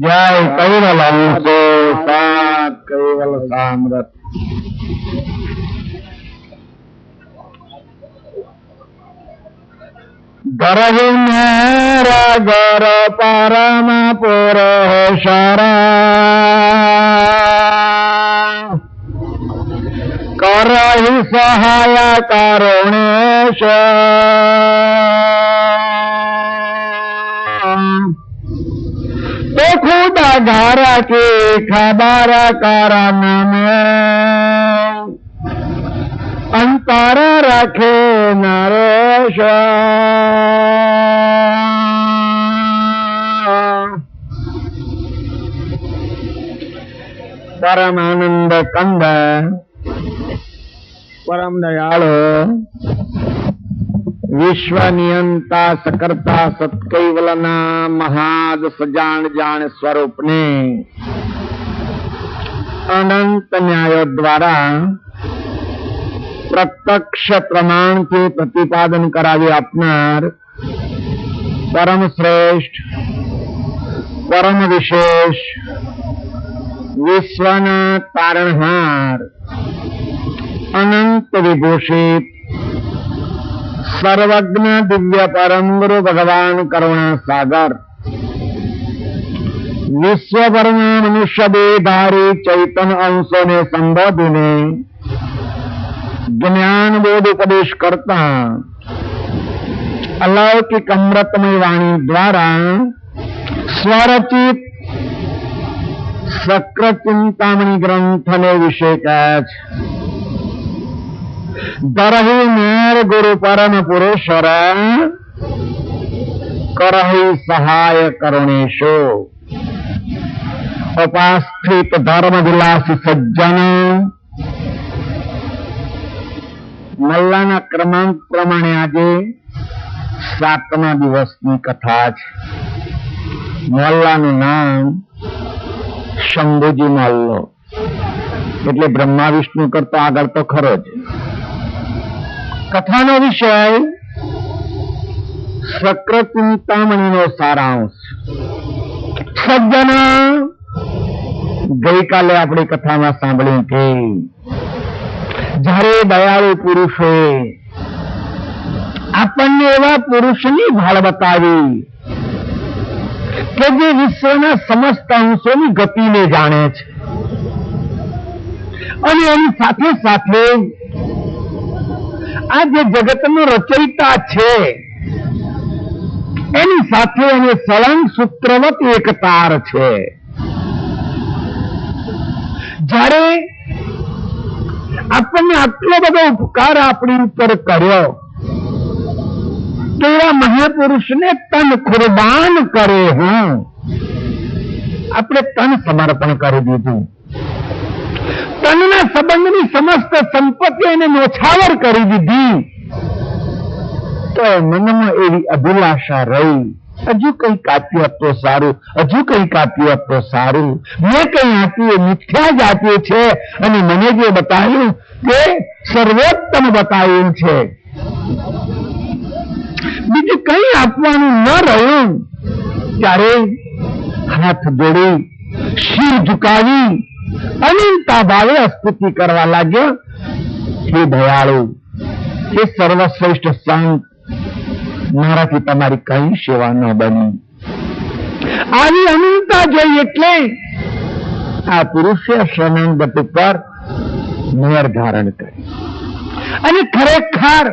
जय कैवल अंशो सात कैवल सामृत। गरहु मेरा गर परम पुरुषरा करहि सहाय करुणेश तो खुदा घर की खबर करम में अंतर रखे नरेश। परम आनंद कंद परम दयाळु विश्व नियंता सकर्ता सत्कैवलना महाद सजान जान स्वरूप ने अनंत न्याय द्वारा प्रत्यक्ष प्रमाण के प्रतिपादन करावी आपनार परम श्रेष्ठ परम विशेष विश्वना तारणहार अनंत विभूषित सर्वज्ञ दिव्य परम गुरु भगवान करुणा सागर विश्वभरमा मनुष्य देहधारी चैतन्य अंशों ने संबोधने ज्ञान बोध उपदेश करता अलौकिक अमृतमय वाणी द्वारा स्वरचित सक्र चिंतामणि ग्रंथ ने विषय दरहि मेर गुरु परम पुरुषर करहि सहाय करुणेशो। उपास्थित धर्म विलासी सज्जन मल्लाना क्रमांक प्रमाणे आजे 7मा दिवसनी कथा छे। मल्लानुं नाम शंभुजी मल्लो એટલે બ્રહ્મા વિષ્ણુ કરતા આગળ તો ખરો જ। કથાનો વિષય સક્ર ચિંતામણીનો સારાંશ। સજ્જનો ગઈકાલે આપણી કથામાં સાંભળ્યું કે જ્યારે દયાળુ પુરુષોએ આપણને એવા પુરુષની ભાળ બતાવી કે જે વિશ્વના સમસ્ત અંશોની ગતિને જાણે છે અને એની સાથે સાથે આ જે જગતનો રચયિતા છે એની સાથે એને સળંગ સૂત્રવત એક તાર છે। જ્યારે આપણને આટલો બધો ઉપકાર આપણી ઉપર કર્યો તો એવા મહાપુરુષને તન કુરબાન કરે હું આપણે તન સમર્પણ કરી દીધું। તનના સંબંધની સમસ્ત સંપત્તિ એને નોછાવર કરી દીધી તો મનમાં એવી અભિલાષા રહી હજુ કંઈક આપ્યું તો સારું, હજુ કંઈક આપ્યું તો સારું। મેં કંઈ આપ્યું મિથ્યા જ આપ્યું છે અને મને જે બતાવ્યું તે સર્વોત્તમ બતાવ્યું છે। બીજું કંઈ આપવાનું ન રહ્યું ત્યારે હાથ જોડી શિર ઝુકાવી અનંતા ભાવે સ્તુતિ કરવા લાગ્યો। હે દયાળુ, હે સર્વશ્રેષ્ઠ સંત, મારાથી તમારી કઈ સેવા ન બની। આવી અનંતા જોઈ એટલે આ પુરુષે શરણાગત ઉપર મેર ધારણ કરી અને ખરેખર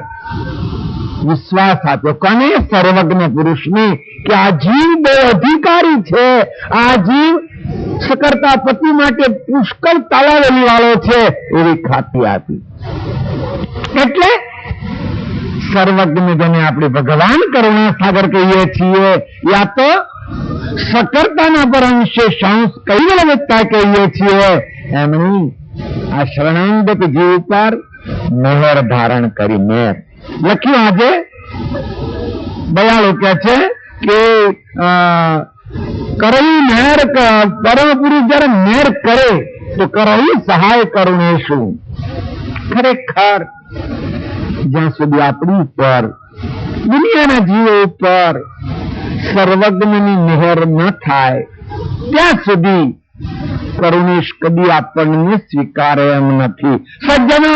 વિશ્વાસ આપ્યો કોને? સર્વજ્ઞ પુરુષને કે આ જીવ બહુ અધિકારી છે, આ જીવ સકર્તા પતિ માટે પુષ્કળ તાલાવેલી વાળો છે એવી ખાતરી આપી। એટલે સર્વજ્ઞ જેને આપણે ભગવાન કરુણા સાગર કહીએ છીએ યા તો સકર્તાના પરમશેષ અંશ કૈવલ્યતા કહીએ છીએ એમની આ શરણાગત જીવ પર મેર ધારણ કરી। મેર લખ્યું આજે દયાળુ કે છે કે કરઈ મેર પરમ પુરુષ જયારે મેર કરે તો કરઈ સહાય કરુણેશું। ખરેખર જ્યાં સુધી આપણી ઉપર દુનિયાના જીવો ઉપર સર્વજ્ઞની મહેર ન થાય ત્યાં સુધી કરુણેશ કદી આપણને સ્વીકારે એમ નથી. સજ્જનો,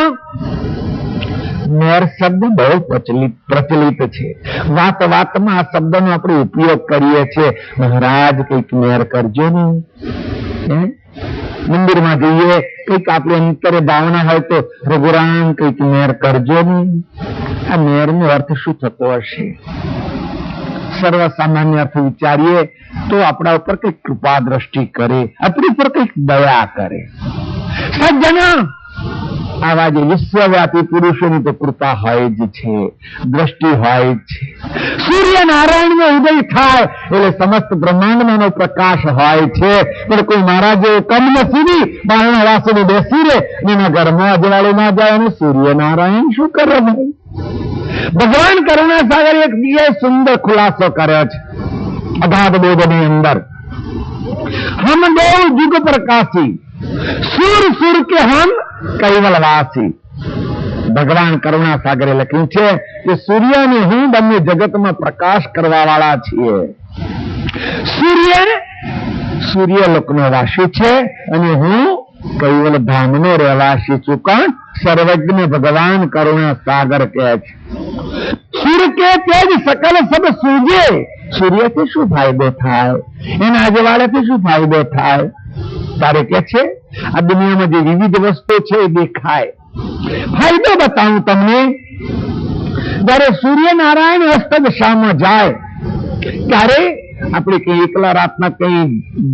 મેર શબ્દ બહુ પ્રચલિત છે. વાત વાતમાં આ શબ્દનો આપણે ઉપયોગ કરીએ છીએ. મહારાજ કંઈક મેર કરજો ને. મંદિરમાં જઈએ, કંઈક આપણે અંતરે ભાવના હોય તો રઘુરામ કંઈક મેર કરજો ને. આ મેર નો અર્થ શું થતો હશે? સર્વસામાન્ય અર્થ વિચારીએ તો આપણા ઉપર કંઈક કૃપા દ્રષ્ટિ કરે, આપણી ઉપર કંઈક દયા કરે. સજ્જનો, આવા જે વિશ્વવ્યાપી પુરુષોની તો કૃપા હોય જ છે, દ્રષ્ટિ હોય જ છે. સૂર્યનારાયણ નો ઉદય થાય એટલે સમસ્ત બ્રહ્માંડમાં પ્રકાશ હોય છે. પણ કોઈ મહારાજ કમનસીબી બારણા વાસુને બેસી રહે, એના ઘરમાં અજવાળું ના જાય અને સૂર્યનારાયણ શું કરે? ભગવાન કરુણાસાગર એક બીજો સુંદર ખુલાસો કર્યો છે અગાધ બોધની અંદર. હમ દો યુગ પ્રકાશી, સુર સુર કે હમ કૈવલવાસી. ભગવાન કરુણાસાગરે લખ્યું છે કે સૂર્ય અને હું બંને જગતમાં પ્રકાશ કરવા વાળા છીએ. સૂર્ય લોકનો વાસી છે અને હું કૈવલ ધામનો રહેવાસી છું. કોણ? સર્વજ્ઞ ભગવાન કરુણાસાગર કહે છે. સૂર્ય કે તેજ સકલ સબ સૂજે. સૂર્યથી શું ફાયદો થાય? એના અજવાળાથી શું ફાયદો થાય? તારે કે છે આ દુનિયામાં જે વિવિધ વસ્તુ છે એ દેખાય. ફાયદો બતાવું તમને. જયારે સૂર્યનારાયણ અસ્ત દશામાં જાય ત્યારે આપણે કઈ એકલા રાતના કઈ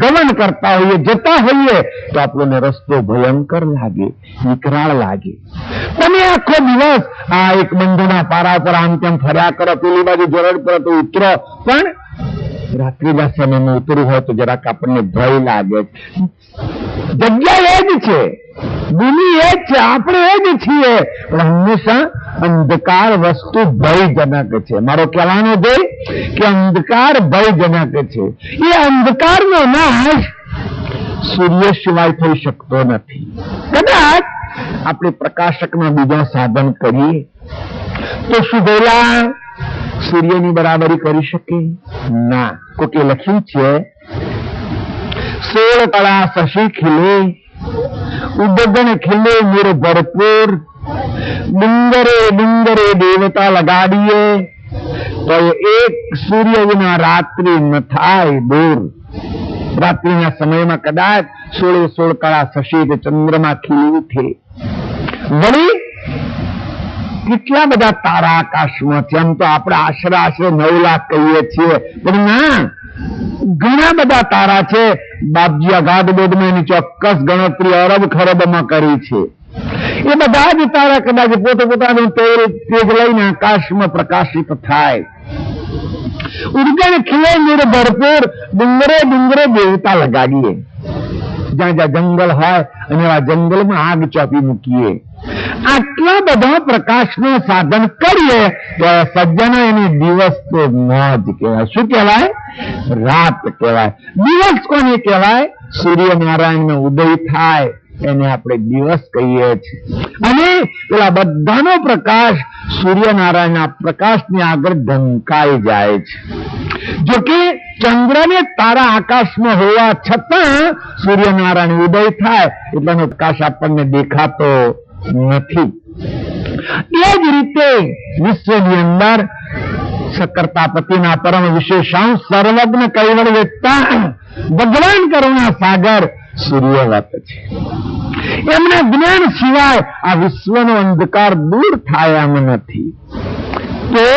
ગમન કરતા હોઈએ, જતા હોઈએ તો આપણને રસ્તો ભયંકર લાગે, વિકરાળ લાગે. તમે આખો દિવસ આ એક બંધના પારા પર આમ તેમ ફર્યા કરો, પેલી બાજુ જરડ પર તો ઉતરો, પણ રાત્રિના સમયમાં ઉતરવું હોય તો જરાક આપણને ભય લાગે. જગ્યા એ જ છે, ભૂમિ એ જ છે, આપણે એ જ છીએ, પણ હંમેશા અંધકાર વસ્તુ ભયજનક છે. મારો કહેવાનો ધ્યેય કે અંધકાર ભયજનક છે. એ અંધકારનો નાશ સૂર્ય સિવાય થઈ શકતો નથી. કદાચ આપણે પ્રકાશકના બીજા સાધન કરીએ તો શું ભલા સૂર્યની બરાબરી કરી શકે? ના. કોકે લખ્યું છે 16 કળા શશી ખીલે, ઉદગણ ખીલે મેર ભરપૂર, ડુંગરે ડુંગરે દેવતા લગાડીએ તો એક સૂર્ય વિના રાત્રિ ન થાય દૂર. રાત્રિના સમયમાં કદાચ 16 કળા શશી ચંદ્રમાં ખીલી ઉઠે. વળી કેટલા બધા તારા આકાશમાં છે. આમ તો આપણે આશરે 9 લાખ કહીએ છીએ, પણ ના, ઘણા બધા તારા છે. બાપજી અગાધ બોધમાં એની ચોક્કસ ગણતરી અરબ ખરબમાં કરી છે. એ બધા જ તારા કદાચ પોતાનું તેજ લઈને આકાશમાં પ્રકાશિત થાય. ઉદગણ ખીલે મેર ભરપૂર, ડુંગરે ડુંગરે દેવતા લગાડીએ. જ્યાં જ્યાં જંગલ હોય અને એવા જંગલમાં આગ ચોપી મૂકીએ. આટલા બધા પ્રકાશનું સાધન કરીએ તો સજ્જનો એને દિવસ તો ન જ કહેવાય. શું કહેવાય? રાત કહેવાય. દિવસ કોને કહેવાય? સૂર્યનારાયણનો ઉદય થાય એને આપણે દિવસ કહીએ છીએ. અને પેલા બધાનો પ્રકાશ સૂર્યનારાયણના પ્રકાશની આગળ ઢંકાઈ જાય છે. જોકે ચંદ્ર ને તારા આકાશમાં હોવા છતાં સૂર્યનારાયણ ઉદય થાય એટલાનો પ્રકાશ આપણને દેખાતો નથી. એ જ રીતે વિશ્વની અંદર સકર્તાપતિના પરમ વિશેષાંશ સર્વજ્ઞ કૈવલ વેત્તા ભગવાન કરુણાસાગર સૂર્યવત છે. એમના જ્ઞાન સિવાય આ વિશ્વનો અંધકાર દૂર થાય એમ નથી. તો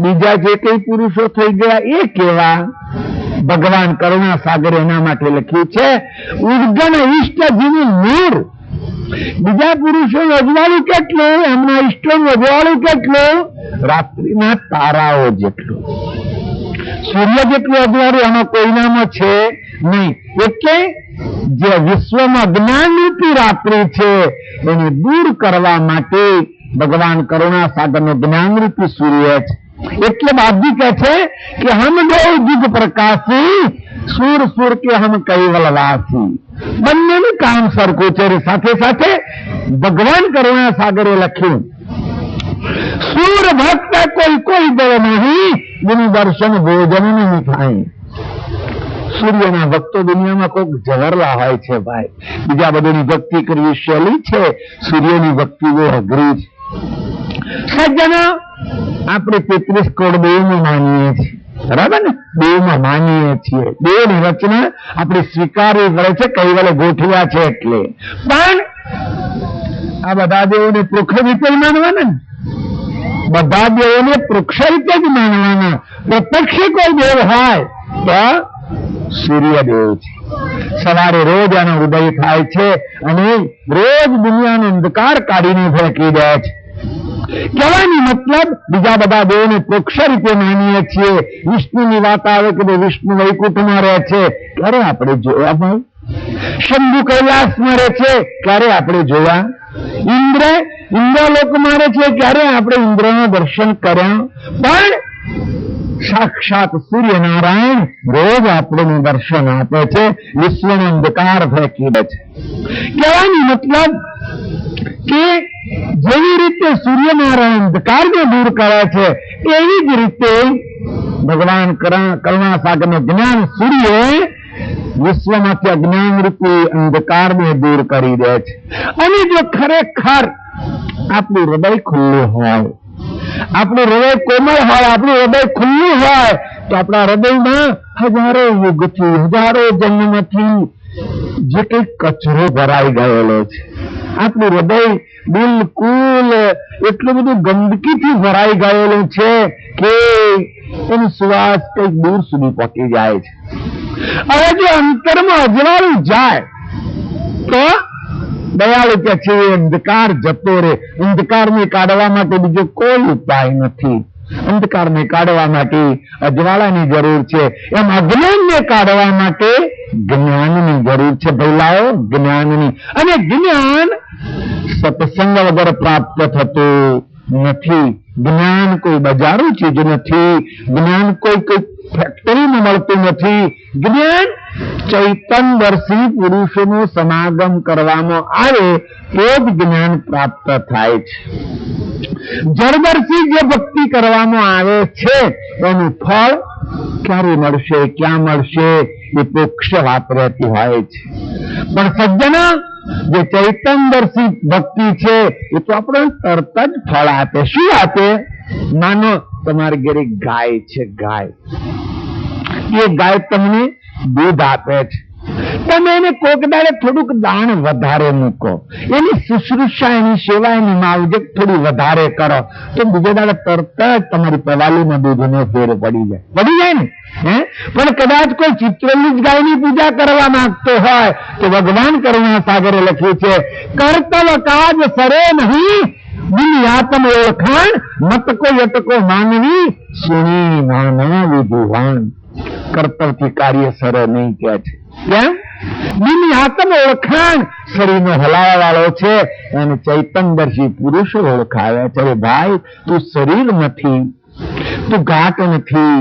બીજા જે કઈ પુરુષો થઈ ગયા એ કેવા? ભગવાન કરુણાસાગર એના માટે લખ્યું છે ઉદ્ગણ ઇષ્ટજીનું નૂર. બીજા પુરુષો અજવાળું કેટલું? એમના ઇષ્ટોનું અજવાળું કેટલું? રાત્રિના તારાઓ જેટલું. સૂર્ય જેટલું અજવાળું એમાં કોઈનામાં છે નહીં. એટલે જે વિશ્વમાં જ્ઞાનરૂપી રાત્રિ છે એને દૂર કરવા માટે ભગવાન કરુણાસાગરનો જ્ઞાનરૂપી સૂર્ય છે. એટલે બાપજી કહે છે કે હમ દો યુગ પ્રકાશી, સુર સુર કે હમ કૈવલવાસી. બંનેનું કામ સરખું છે. સાથે સાથે ભગવાન કરુણાસાગરે લખ્યું સૂર ભક્ત કોઈ કોઈ દે નહીં, જેનું દર્શન ભોજન નહીં થાય. સૂર્યના ભક્તો દુનિયામાં કોઈક જવરલા હોય છે ભાઈ. બીજા બધાની ભક્તિ કરવી સહેલી છે, સૂર્યની ભક્તિ બહુ અઘરી છે. સજ્જનો, આપણે 33 કરોડ દેવમાં માનીએ છીએ, બરાબર ને? દેવમાં માનીએ છીએ, દેવની રચના આપણે સ્વીકારવી પડે છે, કઈ વાલે ગોઠવ્યા છે એટલે. પણ આ બધા દેવોને પૃથ્વી રીતે માનવાના ને, બધા દેવોને પૃથ્વી રીતે જ માનવાના. પ્રત્યક્ષ કોઈ દેવ હોય તો સૂર્યદેવ છે. સવારે રોજ આનો ઉદય થાય છે અને રોજ દુનિયાનો અંધકાર કાઢીને ફેંકી દે છે. કહેવાની મતલબ બીજા બધા દેવોને પૃક્ષ રીતે માનીએ છીએ. વિષ્ણુની વાત આવે કે વિષ્ણુ વૈકુંઠમાં રહે છે, ક્યારે આપણે જોયા ભાઈ? શંભુ કૈલાસમાં રહે છે, ક્યારે આપણે જોયા? ઇન્દ્રલોકમાં રહે છે, ક્યારે આપણે ઇન્દ્રના દર્શન કર્યા? પણ સાક્ષાત સૂર્યનારાયણ રોજ આપણને દર્શન આપે છે, વિશ્વનો અંધકાર ફેંકી દે છે. કહેવાની મતલબ કે જેવી રીતે સૂર્યનારાયણ અંધકારને દૂર કરે છે, એવી જ રીતે ભગવાન કરુણા સાગરનું જ્ઞાન સૂર્ય વિશ્વમાંથી અજ્ઞાન રૂપી અંધકારને દૂર કરી દે છે. અને જો ખરેખર આપણું હૃદય ખુલ્લું હોય, આપણું હૃદય કોમળ હોય, આપણું હૃદય ખુલ્લું હોય, તો આપણા હૃદયમાં હજારો યુગથી, હજારો જન્મથી જે કઈ કચરો ભરાઈ ગયેલો છે, આપણું હૃદય બિલકુલ એટલું બધું ગંદકીથી ભરાઈ ગયેલું છે કે એનો સુવાસ કઈક દૂર સુધી પહોંચી જાય છે. હવે જો અંતરમાં અજવાળું જાય તો દયાળુ કે છે અંધકાર જતો રહે. અંધકારને કાઢવા માટે બીજો કોઈ ઉપાય નથી. અંધકારને કાઢવા માટે અજવાળાની જરૂર છે, એમ અજ્ઞાનને કાઢવા માટે જ્ઞાનની જરૂર છે. ભઈલાઓ, જ્ઞાનની. અને જ્ઞાન સત્સંગ વગર પ્રાપ્ત થતું નથી. જ્ઞાન કોઈ બજારું ચીજ નથી. જ્ઞાન કોઈ ફેક્ટરીમાં મળતું નથી. જ્ઞાન ચૈતનદર્શી પુરુષોનું સમાગમ કરવામાં આવે તો જ જ્ઞાન પ્રાપ્ત થાય છે. જળદર્શી જે ભક્તિ કરવામાં આવે છે એનું ફળ ક્યારે મળશે, ક્યાં મળશે, એ મોક્ષ વાત રહેતી હોય છે. પણ સજ્જના, જે ચૈતનદર્શી ભક્તિ છે એ તો આપણે તરત જ ફળ આપે. શું આપે? માનો તમારી ઘરે ગાય છે, ગાય, એ ગાય તમને દૂધ આપે છે. તમે એને કોક દાડે થોડુંક દાણ વધારે મૂકો, એની શુશ્રૂષા, એની સેવા, એની માવજત થોડી વધારે કરો, તો બીજા દાડે તરત જ તમારી પવાલીમાં દૂધનો ફેર પડી જાય ને. પણ કદાચ કોઈ ચિત્રલી જ ગાયની પૂજા કરવા માંગતો હોય તો ભગવાન કરુણા સાગરે લખ્યું છે, કર્તવ્ય કાજ સરે નહીં, બિનયાતમ ઓળખાણ, મતકો યતકો માનવી, સુણી નાના વિધુવાન. કર્તવ્યથી કાર્ય સરે નહીં કે છે. કેમ? બિનયાતમ ઓળખાણ, શરીરનો હલાવા વાળો છે અને ચૈતનદર્શી પુરુષો ઓળખાવે છે. ભાઈ, તું શરીર નથી, તું ઘાટ નથી,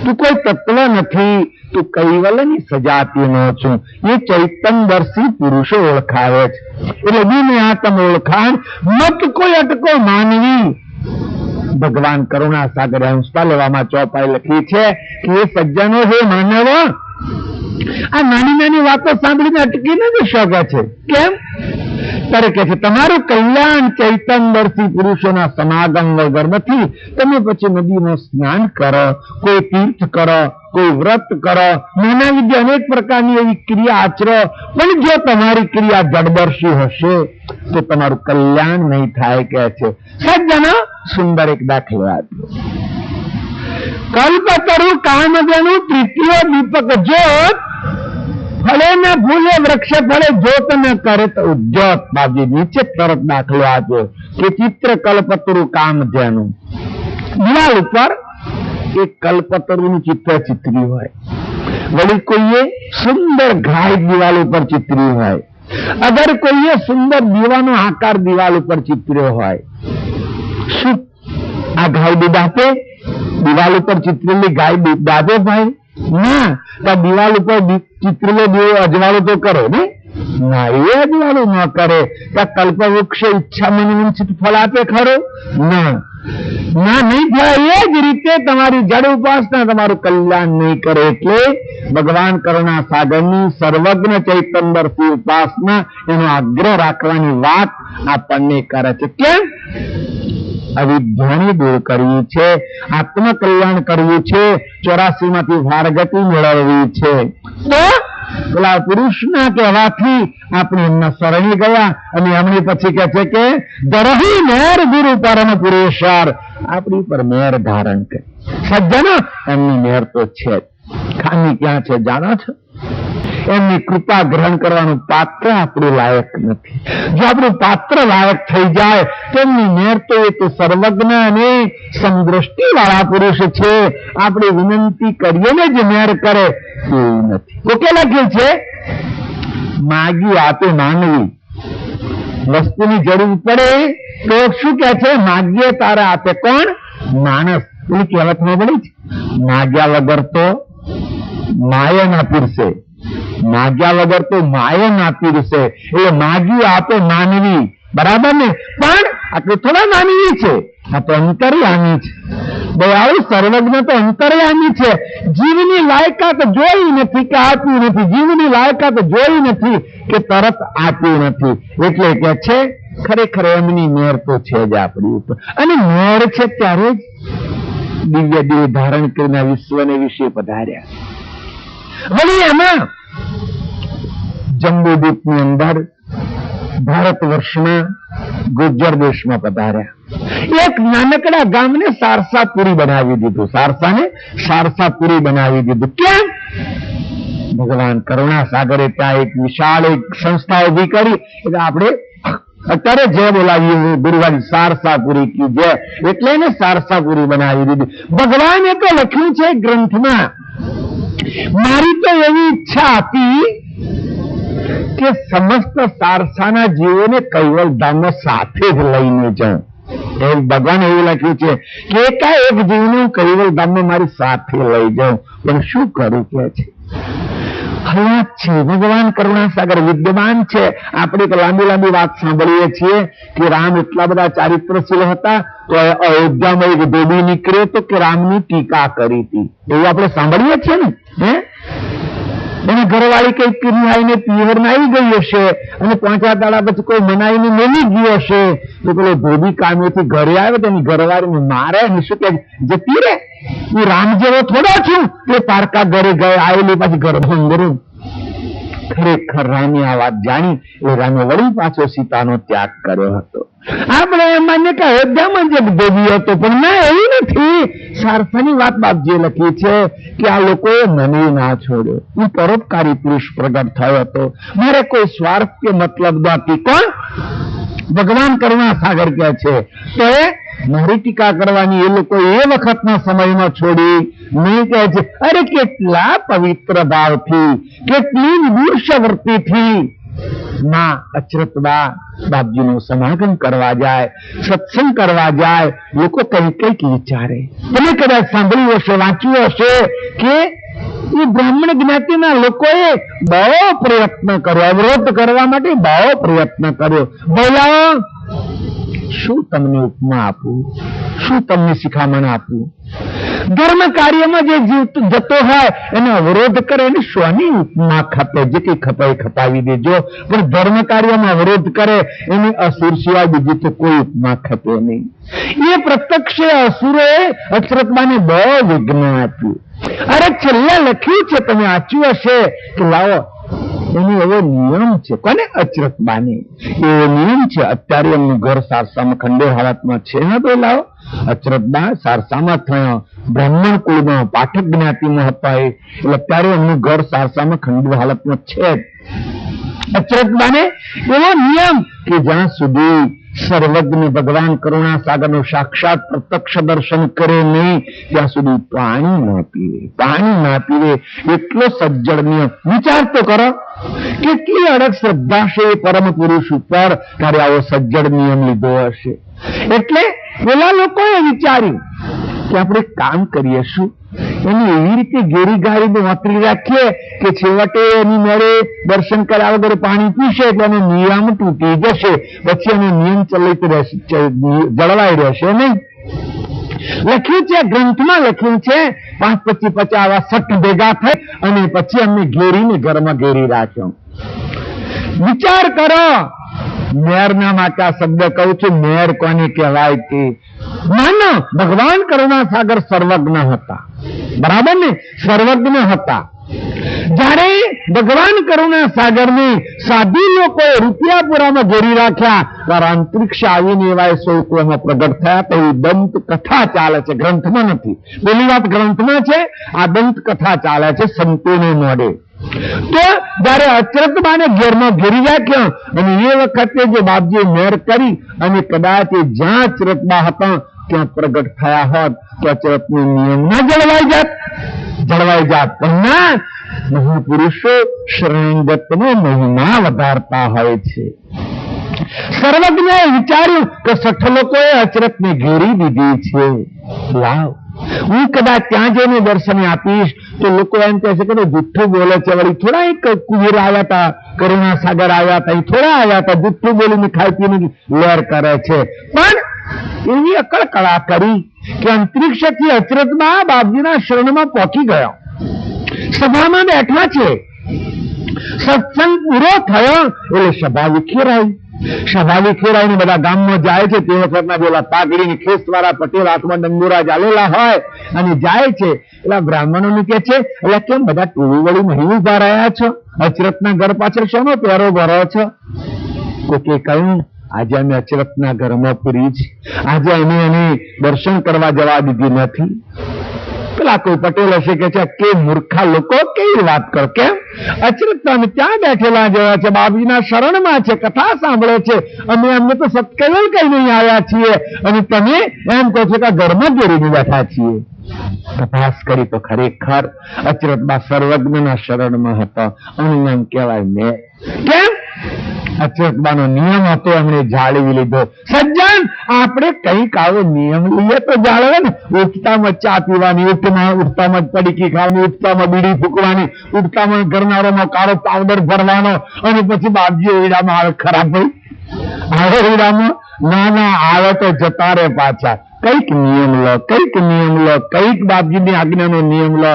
તું કોઈ તત્વ નથી, તું કૈવલ્યની સજાતીનો છું, એ ચૈતનદર્શી પુરુષો ઓળખાવે છે. એટલે બિનયાતમ ઓળખાણ, મત કોઈ અટકો માનવી. ભગવાન કરુણા સાગર હંસપા લેવામાં ચોપાઈ લખી છે કે એ સજ્જનો છે માનવ, આ નાની નાની વાતો સાંભળીને અટકી નથી શકે છે. કેમ? ત્યારે કે છે તમારું કલ્યાણ ચૈતનદર્શી પુરુષોના સમાગમ વગર નથી. તમે પછી નદીમાં સ્નાન કરો, કોઈ તીર્થ કરો, કોઈ વ્રત કરો, નાના વિદ્યા અનેક પ્રકારની એવી ક્રિયા આચરો, પણ જો તમારી ક્રિયા જડદર્શી હશે તો તમારું કલ્યાણ નહીં થાય કે છે. સજ્જનો, સુંદર એક દાખલો આપ્યો. કલ્પતરુ કામધેનુ તૃતીય દીપક જ્યોત, ફળે ન ફૂલે વૃક્ષ ફળે જ્યોત ન કરે તો ઉદ્યોત. બાજી નીચે તરત દાખલો આપ્યો કે ચિત્ર કલ્પતરુ કામધેનુ. દિવાલ ઉપર એક કલ્પતરુનું ચિત્ર ચિત્રી હોય, વળી કોઈએ સુંદર ગાય દિવાલ ઉપર ચિત્રી હોય, અગર કોઈએ સુંદર દીવાનો આકાર દિવાલ ઉપર ચિત્ર્યો હોય. શું આ ગાય દૂધ આપે? દિવાલ ઉપર ચિત્રેલી ગાય દૂધ આપે ભાઈ? ના. દિવાલ ઉપર ચિત્રેલો દીવો અજવાળું તો કરે ને? ના, એ અજવાળું ન કરે. કલ્પવૃક્ષ ઈચ્છા મનોવંચિત ફળ આપે ખરો? ના. ના નહીં થાય એ જ રીતે તમારી જડ ઉપાસના તમારું કલ્યાણ નહીં કરે. એટલે ભગવાન કરુણા સાગરની સર્વજ્ઞ ચૈતન્યથી ઉપાસના એનો આગ્રહ રાખવાની વાત આપણને કરે છે. કેમ? અવિદ્યાને દૂર કરવી છે, આત્મકલ્યાણ કરવું છે, 84 માંથી ભારગતિ મેળવવી છે. તો પેલા પુરુષના કહેવાથી આપણે એમના શરણે ગયા અને એમની પછી કહે છે કે દરહી મેર ગુરુ પરમ પુરેશ્વર, આપણી પર મેર ધારણ કરે. સજ્જનો, એમની મેર તો છે જ. ખામી ક્યાં છે જાણો છો? એમની કૃપા ગ્રહણ કરવાનું પાત્ર આપણું લાયક નથી. જો આપણું પાત્ર લાયક થઈ જાય તો એમની મેર તો એ તો સર્વજ્ઞ અને સમદ્રષ્ટિ વાળા પુરુષ છે. આપણે વિનંતી કરીએ ને જે મેર કરે એવું નથી. કોકે લખ્યું છે માગી આપે માનવી, વસ્તુની જરૂર પડે તો શું કે છે? માગ્ય તારા આપે કોણ? માણસ. એની કહેવતમાં પડી છે માગ્યા વગર તો માયા ના પીરસે, માગ્યા વગર તો માયા ના પીરસે. એટલે માગ્યું આપે માનવી, બરાબર ને? પણ આપણે થોડા માનવી છે, આ તો અંતર્યામી છે. આવું સર્વજ્ઞ તો અંતર્યામી છે. જીવની લાયકાત જોઈ નથી કે આપ્યું નથી, જીવની લાયકાત જોઈ નથી કે તરત આપ્યું નથી. એટલે કે છે ખરેખર એમની મેર તો છે જ આપણી ઉપર. અને મેર છે ત્યારે જ દિવ્ય દેહ ધારણ કરીને વિશ્વને વિશે પધાર્યા. વળી એમાં જંબુદ્વીપની અંદર ભારત વર્ષમાં ગુર્જર દેશમાં પધાર્યા. એક નાનકડા ગામને સારસાપુરી બનાવી દીધું. સારસાને સારસાપુરી બનાવી દીધું. કેમ? ભગવાન કરુણા સાગરે ત્યાં એક વિશાળ એક સંસ્થા ઉભી કરી. એટલે આપણે અત્યારે જે બોલાવીએ ગુરુવારી સારસાપુરી કી જય, એટલે એને સારસાપુરી બનાવી દીધી. ભગવાને તો લખ્યું છે ગ્રંથમાં, મારી તો એવી ઈચ્છા હતી કે સમસ્ત સારસાના જીવોને કૈવલ ધામમાં સાથે જ લઈને જાઉં. ભગવાન એવું લખ્યું છે કે એકાએક જીવને કૈવલ ધામમાં મારી સાથે લઈ જાઉં, પણ શું કરું કે છે? હયાત છે. ભગવાન કરુણા સાગર વિદ્યમાન છે. આપણે તો લાંબી લાંબી વાત સાંભળીએ છીએ કે રામ એટલા બધા ચારિત્રશીલ હતા તો અયોધ્યામાં એક ધોબી નીકળ્યો તો કે રામની ટીકા કરી હતી. એવું આપણે સાંભળીએ છીએ ને. એની ઘરવાળી કઈ પીરનાઈને પીવર આવી ગઈ હશે અને 5 દાડા પછી કોઈ મનાઈને મેલી ગયો હશે તો પેલો ધોબી કામેથી ઘરે આવે તો એની ઘરવાળીને મારે અને શું કે જતી રે, હું રામ જેવો થોડો છું તે પારકા ઘરે ગયા આવેલી પાછી ઘર બંધ. ખરેખર રામે આ વાત જાણી એટલે રામે વળી પાછો સીતાનો ત્યાગ કર્યો હતો. આપણે એમ માનીએ કે અયોધ્યામાં જ ધોબી હતો, પણ ના, એવું નથી. સારસાની વાત બાપજીએ લખી છે કે આ લોકોએ મને ના છોડ્યો, હું પરોપકારી પુરુષ પ્રગટ થયો હતો, મારે કોઈ સ્વાર્થ કે મતલબ નથી. કોણ? ભગવાન કરુણા સાગર કહે છે તો એ મારી ટીકા કરવાની એ લોકો એ વખતના સમયમાં છોડી નહીં. કહે છે અરે કેટલા પવિત્ર ભાવથી, કેટલી વિદુષવૃત્તિથી માં અચરતબા બાપજીનું સમાગમ કરવા જાય, સત્સંગ કરવા જાય, લોકો કઈક વિચારે. તમે કદાચ સાંભળ્યું હશે, વાંચ્યું હશે કે એ બ્રાહ્મણ જ્ઞાતિના લોકોએ બહુ પ્રયત્ન કર્યો, અવરોધ કરવા માટે બહુ પ્રયત્ન કર્યો. બોલાવો, શું તમને ઉપમા આપું, શું તમને શિખામણ આપું? ધર્મ કાર્યમાં જે જીવ જતો હોય એને અવરોધ કરે એને શોની ઉપમા ખપે? જે કઈ ખપાય ખપાવી દેજો, પણ ધર્મ કાર્યમાં અવરોધ કરે એની અસુર સિવાય બીજી તો કોઈ ઉપમા ખપે નહીં. એ પ્રત્યક્ષે અસુરોએ અચરતબાને બહુ વિઘ્ન આપ્યું. અરે છેલ્લે લખ્યું છે, તમે વાંચ્યું હશે કે લાવો એનો એવો નિયમ છે. કોને? અચરતબાને એવો નિયમ છે. અત્યારે એમનું ઘર સારસામાં ખંડેર હાલતમાં છે. હા તો લાવો, અચરતબા સારસામાં થયો, બ્રાહ્મણ કુળમાં પાઠક જ્ઞાતિમાં હતા, એટલે અત્યારે એમનું ઘર સારસામાં ખંડેર હાલતમાં છે. અચરતબાને એવો નિયમ કે જ્યાં સુધી સર્વજ્ઞ ભગવાન કરુણા સાગરનું સાક્ષાત પ્રત્યક્ષ દર્શન કરે નહીં ત્યાં સુધી પાણી ના પીવે, પાણી ના પીવે. એટલો સજ્જડ નિયમ. વિચાર તો કરો, કેટલી અડગ શ્રદ્ધા છે એ પરમ પુરુષ ઉપર, ત્યારે આવો સજ્જડ નિયમ લીધો હશે. એટલે પેલા લોકોએ વિચાર્યું કે આપણે કામ કરીએ શું, એની એવી રીતે ઘેરી ગાળીને વાપરી રાખીએ કે છેવટે એની મેળે દર્શન કર્યા વગર પાણી પીશે એટલે એનો નિયમ તૂટી જશે, પછી એનો નિયમ જળવાઈ રહેશે નહીં. લખ્યું છે, ગ્રંથમાં લખ્યું છે, 5, 25, 50 આવા સઠ ભેગા થઈ અને પછી અમને ઘેરીને ઘરમાં ઘેરી રાખ્યો. વિચાર કરો, મેરના માટે આ શબ્દ કહું છું. મેર કોને કહેવાય તે માનો ભગવાન કરુણાસાગર સર્વજ્ઞ હતા, બરાબર ને? સર્વજ્ઞ હતા. જયારે ભગવાન કરુણાસાગરને સાધી લોકોએ રૂપિયાપુરામાં ઘેરી રાખ્યા ત્યારે અંતરિક્ષ આવીને એવા એમાં પ્રગટ થયા. તો એ દંત કથા ચાલે છે, ગ્રંથમાં નથી. પેલી વાત ગ્રંથમાં છે, આ દંત કથા ચાલે છે સંતોને મોડે. તો જયારે અચરતબાને ઘેરમાં ઘેરી રાખ્યો અને એ વખતે જે બાપજીએ મેર કરી અને કદાચ જ્યાં અચરતબા હતા ત્યાં પ્રગટ થયા હોત તો અચરતનો નિયમ ના જળવાઈ જાત. પણ ના, મહાપુરુષો શરણાગતનો મહિમા વધારતા હોય છે. સર્વજ્ઞએ વિચાર્યું કે 60 લોકોએ અચરતને ઘેરી દીધી છે. લાવ, હું કદાચ ત્યાં જઈને દર્શન આપીશ તો લોકો એમ કહેશે કે જુઠ્ઠું બોલે છે. વળી થોડા એક કુબેર આવ્યા હતા, કરુણાસાગર આવ્યા હતા, એ થોડા આવ્યા હતા, જુઠ્ઠું બોલીને ખાઈ પીને લેર કરે છે. પણ એવી અકળ કળા કરી કે અંતરિક્ષથી અચરતમાં બાપજીના શરણમાં પહોંચી ગયો. સભામાં બેઠા છે, સત્સંગ પૂરો થયો એટલે સભા વિખેરાઈ. સભા વિખેરાઈને બધા ગામમાં જાય છે. તે વખતના પેલા પાઘડીની ખેસ વાળા પટેલ હાથમાં ડંગોરા ચાલેલા હોય અને જાય છે. એટલે બ્રાહ્મણોને કે છે, એટલે કેમ બધા ટોળી વળી નહીં ઉભા રહ્યા છો? અચરતના ઘર પાછળ શેનો પહેરો ભરો છો? કોકે કહ્યું, આજે અમે અચરતના ઘરમાં પૂરી છે, આજે અમે એને દર્શન કરવા જવા દીધી નથી. પેલા કોઈ પટેલ હશે કે છે, કે મૂર્ખા લોકો કેવી વાત કરો? કેમ? અચરત અમે ત્યાં બેઠેલા જોયા છે, બાપજીના શરણમાં છે, કથા સાંભળે છે, અમે અમને તો સત્કવેલ કઈ નહીં આવ્યા છીએ અને તમે એમ કહો છો કે ઘરમાં ઘેરીને બેઠા છીએ. તપાસ કરી તો ખરેખર અચરતબા સર્વજ્ઞના શરણમાં હતા. આનું નામ કહેવાય મેર. કેમ? અચરતબાનો નિયમ હતો, એમણે જાળવી લીધો. સજ્જન, આપણે કઈક આવો નિયમ લઈએ તો જાળવે ને. ઉઠતામાં ચા પીવાની, ઉઠતામાં પડીકી ખાવાની, ઉઠતામાં બીડી ફૂંકવાની, ઉઠતામાં ઘરનારોમાં કાળો પાવડર ભરવાનો અને પછી બાપજી ઓરડામાં આવે. ખરાબ ભાઈ આવે ઓરડામાં? ના, આવે તો જતા રે પાછા. કઈક નિયમ લો, કઈક નિયમ લો, કઈક બાપજીની આજ્ઞાનો નિયમ લો.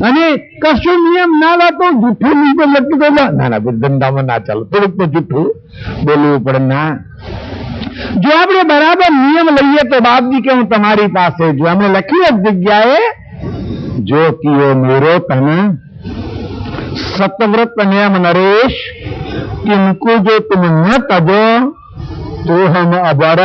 અને કશું નિયમ ના લો તો જૂઠું નીચે લખી દો. ના, ધંધામાં ના ચાલો, થોડુંક તો જૂઠું બોલવું પડે. ના, જો આપણે બરાબર નિયમ લઈએ તો બાપજી કે હું તમારી પાસે જો અમે લખ્યું એક જગ્યાએ, જો કિયો મેરો તન સતવ્રત નિયમ નરેશ, કિંકુ જો તુમ ન તજો તો હમ અબર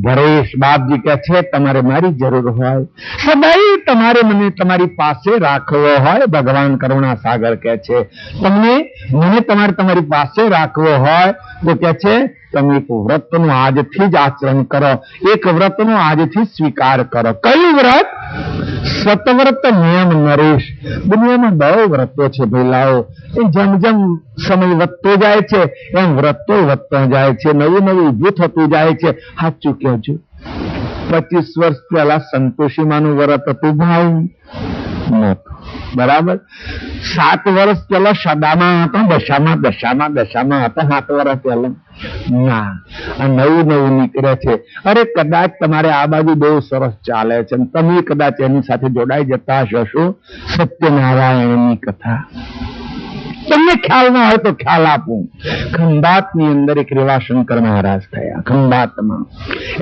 ભરેશ. બાપજી કે છે, તમારે મારી જરૂર હોય, સદાય તમારે મને તમારી પાસે રાખવો હોય. ભગવાન કરુણાસાગર કે છે, તમને મને તમારે તમારી પાસે રાખવો હોય તો કે છે તમે એક વ્રતનું આજથી જ આચરણ કરો, એક વ્રતનો આજથી સ્વીકાર કરો. કયું વ્રત? સતવ્રત નિયમ નરેશ. દુનિયામાં બહુ વ્રતો છે ભઈલાઓ. એ જેમ જેમ સમય વધતો જાય છે એમ વ્રતો વધતા જાય છે, નવું નવું ઊભું થતું જાય છે. સાચું કહેજો, 25 વર્ષ પહેલા સંતોષીમાનું વ્રત હતું ભાઈ, બરાબર. 7 વર્ષ પહેલા સદામાં હતો, દશામાં હતો. 7 વર્ષ પહેલા ના, આ નવું નવું નીકળે છે. અરે કદાચ તમારે આ બાજુ બહુ સરસ ચાલે છે, તમે કદાચ એની સાથે જોડાઈ જતા હશો. સત્યનારાયણની કથા તમને ખ્યાલ ના હોય તો ખ્યાલ આપું. ખંભાતની અંદર એક રેવાશંકર મહારાજ થયા. ખંભાતમાં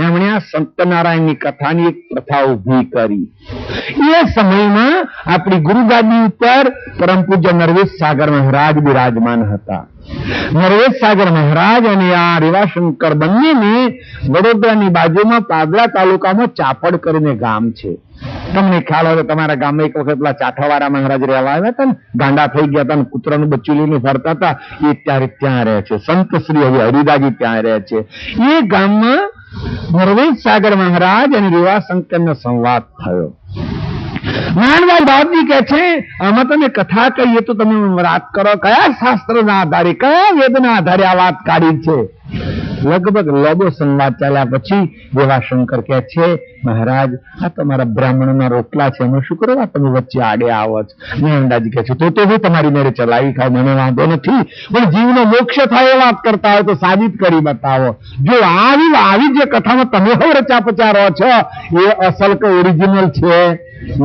એમણે આ સત્યનારાયણની કથાની એક પ્રથા ઉભી કરી. એ સમયમાં આપણી ગુરુગાદી ઉપર પરમ પૂજ્ય નરવેશ સાગર મહારાજ બિરાજમાન હતા. નરવેશ સાગર મહારાજ અને આ રેવાશંકર બંનેને વડોદરાની બાજુમાં પાદરા તાલુકામાં ચાપડ કરીને ગામ છે. તમને ખ્યાલ હોય તો તમારા ગામમાં એક વખત પેલા ચાઠાવાળા મહારાજ રહેવા આવ્યા હતા ને, ગાંડા થઈ ગયા હતા ને કૂતરાનું બચ્ચું લઈને ફરતા હતા, એ ત્યારે ત્યાં રહે છે. સંત શ્રી હવે હરિદાજી ત્યાં રહે છે. એ ગામમાં નરવેશ સાગર મહારાજ અને રેવાશંકરનો સંવાદ થયો. નાનભાઈ બાપજી કે છે, આમાં તમે કથા કહીએ તો તમે વાત કરો, કયા શાસ્ત્રના આધારે, કયા વેદના આધારે આ વાત કાઢી છે? લગભગ લાંબો સંવાદ ચાલ્યા પછી દેવાશંકર કહે છે, મહારાજ આ તમારા બ્રાહ્મણના રોટલા છે, એમાં શું કરવા તમે વચ્ચે આડે આવો છો? નંદાજી કહે છે, તો હું તમારી મેળે ચલાવી ખાવ, મને વાંધો નથી, પણ જીવનો મોક્ષ થાય એ વાત કરતા હોય તો સાબિત કરી બતાવો. જો આવી જે કથામાં તમે હવે રચા પચારો છો એ અસલ કે ઓરિજિનલ છે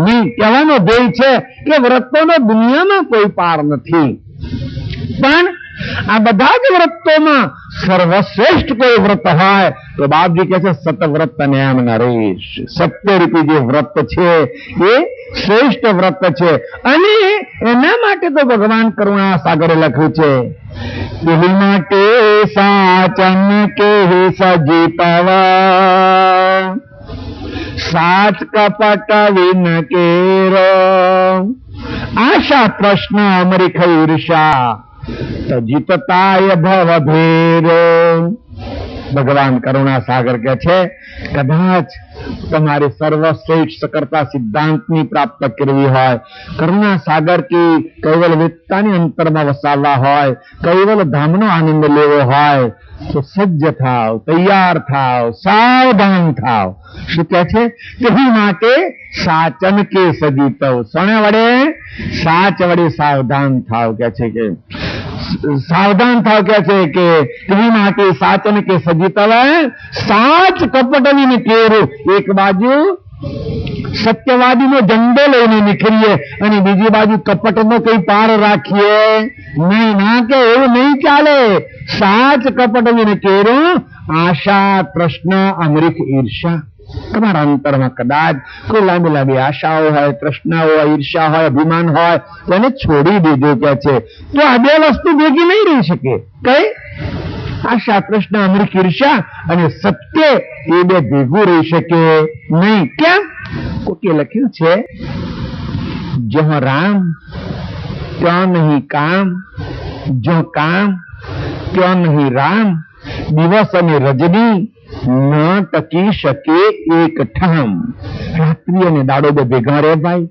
નહીં. કહેવાનો ધ્યેય છે કે વ્રતોનો દુનિયામાં કોઈ પાર નથી, પણ આ બધા જ વ્રતોમાં સર્વશ્રેષ્ઠ કોઈ વ્રત હોય તો બાપજી કહે છે સતવ્રત નેમ નરેશ. સત્યરૂપી જે વ્રત છે એ શ્રેષ્ઠ વ્રત છે, અને એના માટે તો ભગવાન કરુણા સાગરે લખ્યું છે, એની માટે સાચન કે સજીતવા સાચ કપટ વિન કેરો આશા પ્રશ્ન અમરીખ ઈર્ષા જીતતાય ભવ ભેરો. ભગવાન કરુણા સાગર કહે છે કદાચ તમારે સર્વશ્રેષ્ઠ કરતા સિદ્ધાંતની પ્રાપ્ત કરવી હોય, કરુણા સાગર કી કૈવલ વેદતાની અંતરમાં વસાવવા હોય, કૈવલ ધામનો આનંદ લેવો હોય તો સજ્જ થાવ, તૈયાર થાવ, સાવધાન થાવ. શું કહે છે? તેની માટે સાચન કે સજીતવ, સણે વડે સાચ વડે સાવધાન થાવ. કે છે કે સાવધાન થાવ, કે છે કે તેની માટે સાચન કે સજીતવ સાચ કપટવીને કેરું. એક બાજુ સત્યવાદીનો ઝંડો લઈને નીકળીએ અને બીજી બાજુ કપટનો કઈ પાર રાખીએ નહીં. ના કે એવું નહીં ચાલે. સાચ કપટવીને કેરું આશા પ્રશ્ન અમરીખ ઈર્ષા. તમારા અંતરમાં કદાચ કોઈ લાંબી લાંબી આશાઓ હોય, તૃષ્ણાઓ હોય, ઈર્ષા હોય, અભિમાન હોય તો એને છોડી દેજો. કે છે તો આ બે વસ્તુ ભેગી નહીં રહી શકે. કઈ? આશા પ્રશ્ન અમરીખ ઈર્ષા અને સત્ય એ બે ભેગું રહી શકે નહીં. કેમ? કોકે લખ્યું છે જો રામ ત્યાં નહીં કામ, જો કામ ત્યાં નહીં રામ, દિવસ અને રજની ન ટકી શકે એક ઠામ. રાત્રિ અને દાડો બે ભેગા રહે ભાઈ.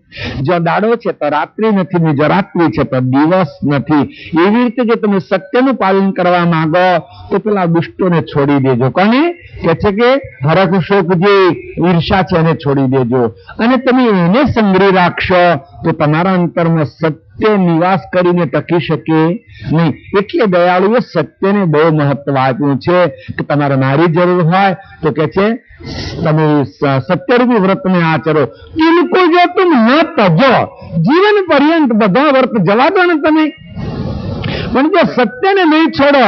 જ્યાં દાડો છે તો રાત્રિ નથી, ને જ્યાં રાત્રિ છે તો દિવસ નથી. એવી રીતે જો તમે સત્યનું પાલન કરવા માંગો તો પેલા દુષ્ટોને છોડી દેજો. કોને? કે છે કે હરખ શોક જે ઈર્ષા છે એને છોડી દેજો, અને તમે એને સંગ્રહી રાખશો તો તમારા અંતરમાં સત્ય નિવાસ કરીને ટકી શકે નહીં. એટલે દયાળુએ સત્યને બહુ મહત્વ આપ્યું છે કે તમારે મારી જરૂર હોય તો કે છે તમે સત્યરૂપી વ્રતને આચરો. ઇनको જો તુમ ન તજો, જીવન પર્યંત બધા વ્રત જવા દો ને તમે, પણ જો સત્યને નહીં છોડો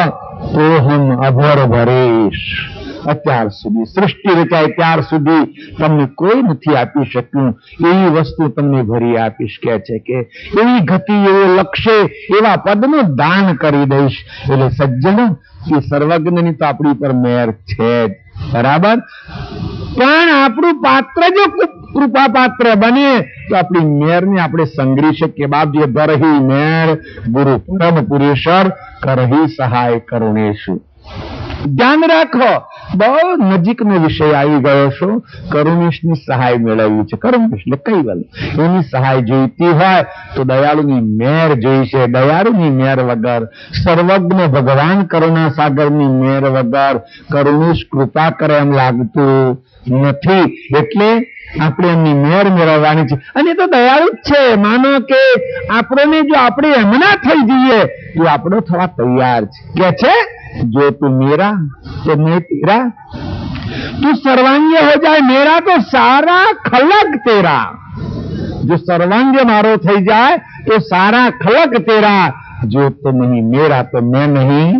તો હમ અભર ભરેશ. અત્યાર સુધી સૃષ્ટિ રચાય ત્યાર સુધી તમને કોઈ નથી આપી શક્યું એવી વસ્તુ તમને ભરી આપીશ. કે છે કે એવી ગતિ, એવું લક્ષ્ય, એવા પદનું દાન કરી દઈશ. એટલે સજ્જનો કે સર્વજ્ઞની તો આપણી પર મેર છે જ, બરાબર, પણ આપણું પાત્ર જો કૃપા પાત્ર બને તો આપણી મેરને આપણે સંગ્રહી શકીએ. બાપજીએ ભરહી મેર ગુરુ પરમ પુરેશ્વર કરહી સહાય કરુણેશુ. ધ્યાન રાખો, બહુ નજીકનો વિષય આવી ગયો છો. કરુણેશની સહાય મેળવવી છે. કરુણેશ એટલે કૈવલ, એની સહાય જોઈતી હોય તો દયાળુની મેર જોઈશે. દયાળુની મેર વગર, સર્વજ્ઞ ભગવાન કરુણા સાગરની મેર વગર કરુણેશ કૃપા કરે એમ લાગતું નથી. એટલે આપણે એમની મેર મેળવવાની છે. અને તો દયાળુ જ છે. માનો કે આપણને જો આપણે એમના થઈ જઈએ તો આપણો થવા તૈયાર છે. કે છે जो तू मेरा तो मैं तेरा, तू सर्वांग हो जाए मेरा तो सारा खलक तेरा. जो सर्वांग मारो થઈ જાય તો સારા ખલક તેરા. જો તો નહીં મેરા તો મેં નહીં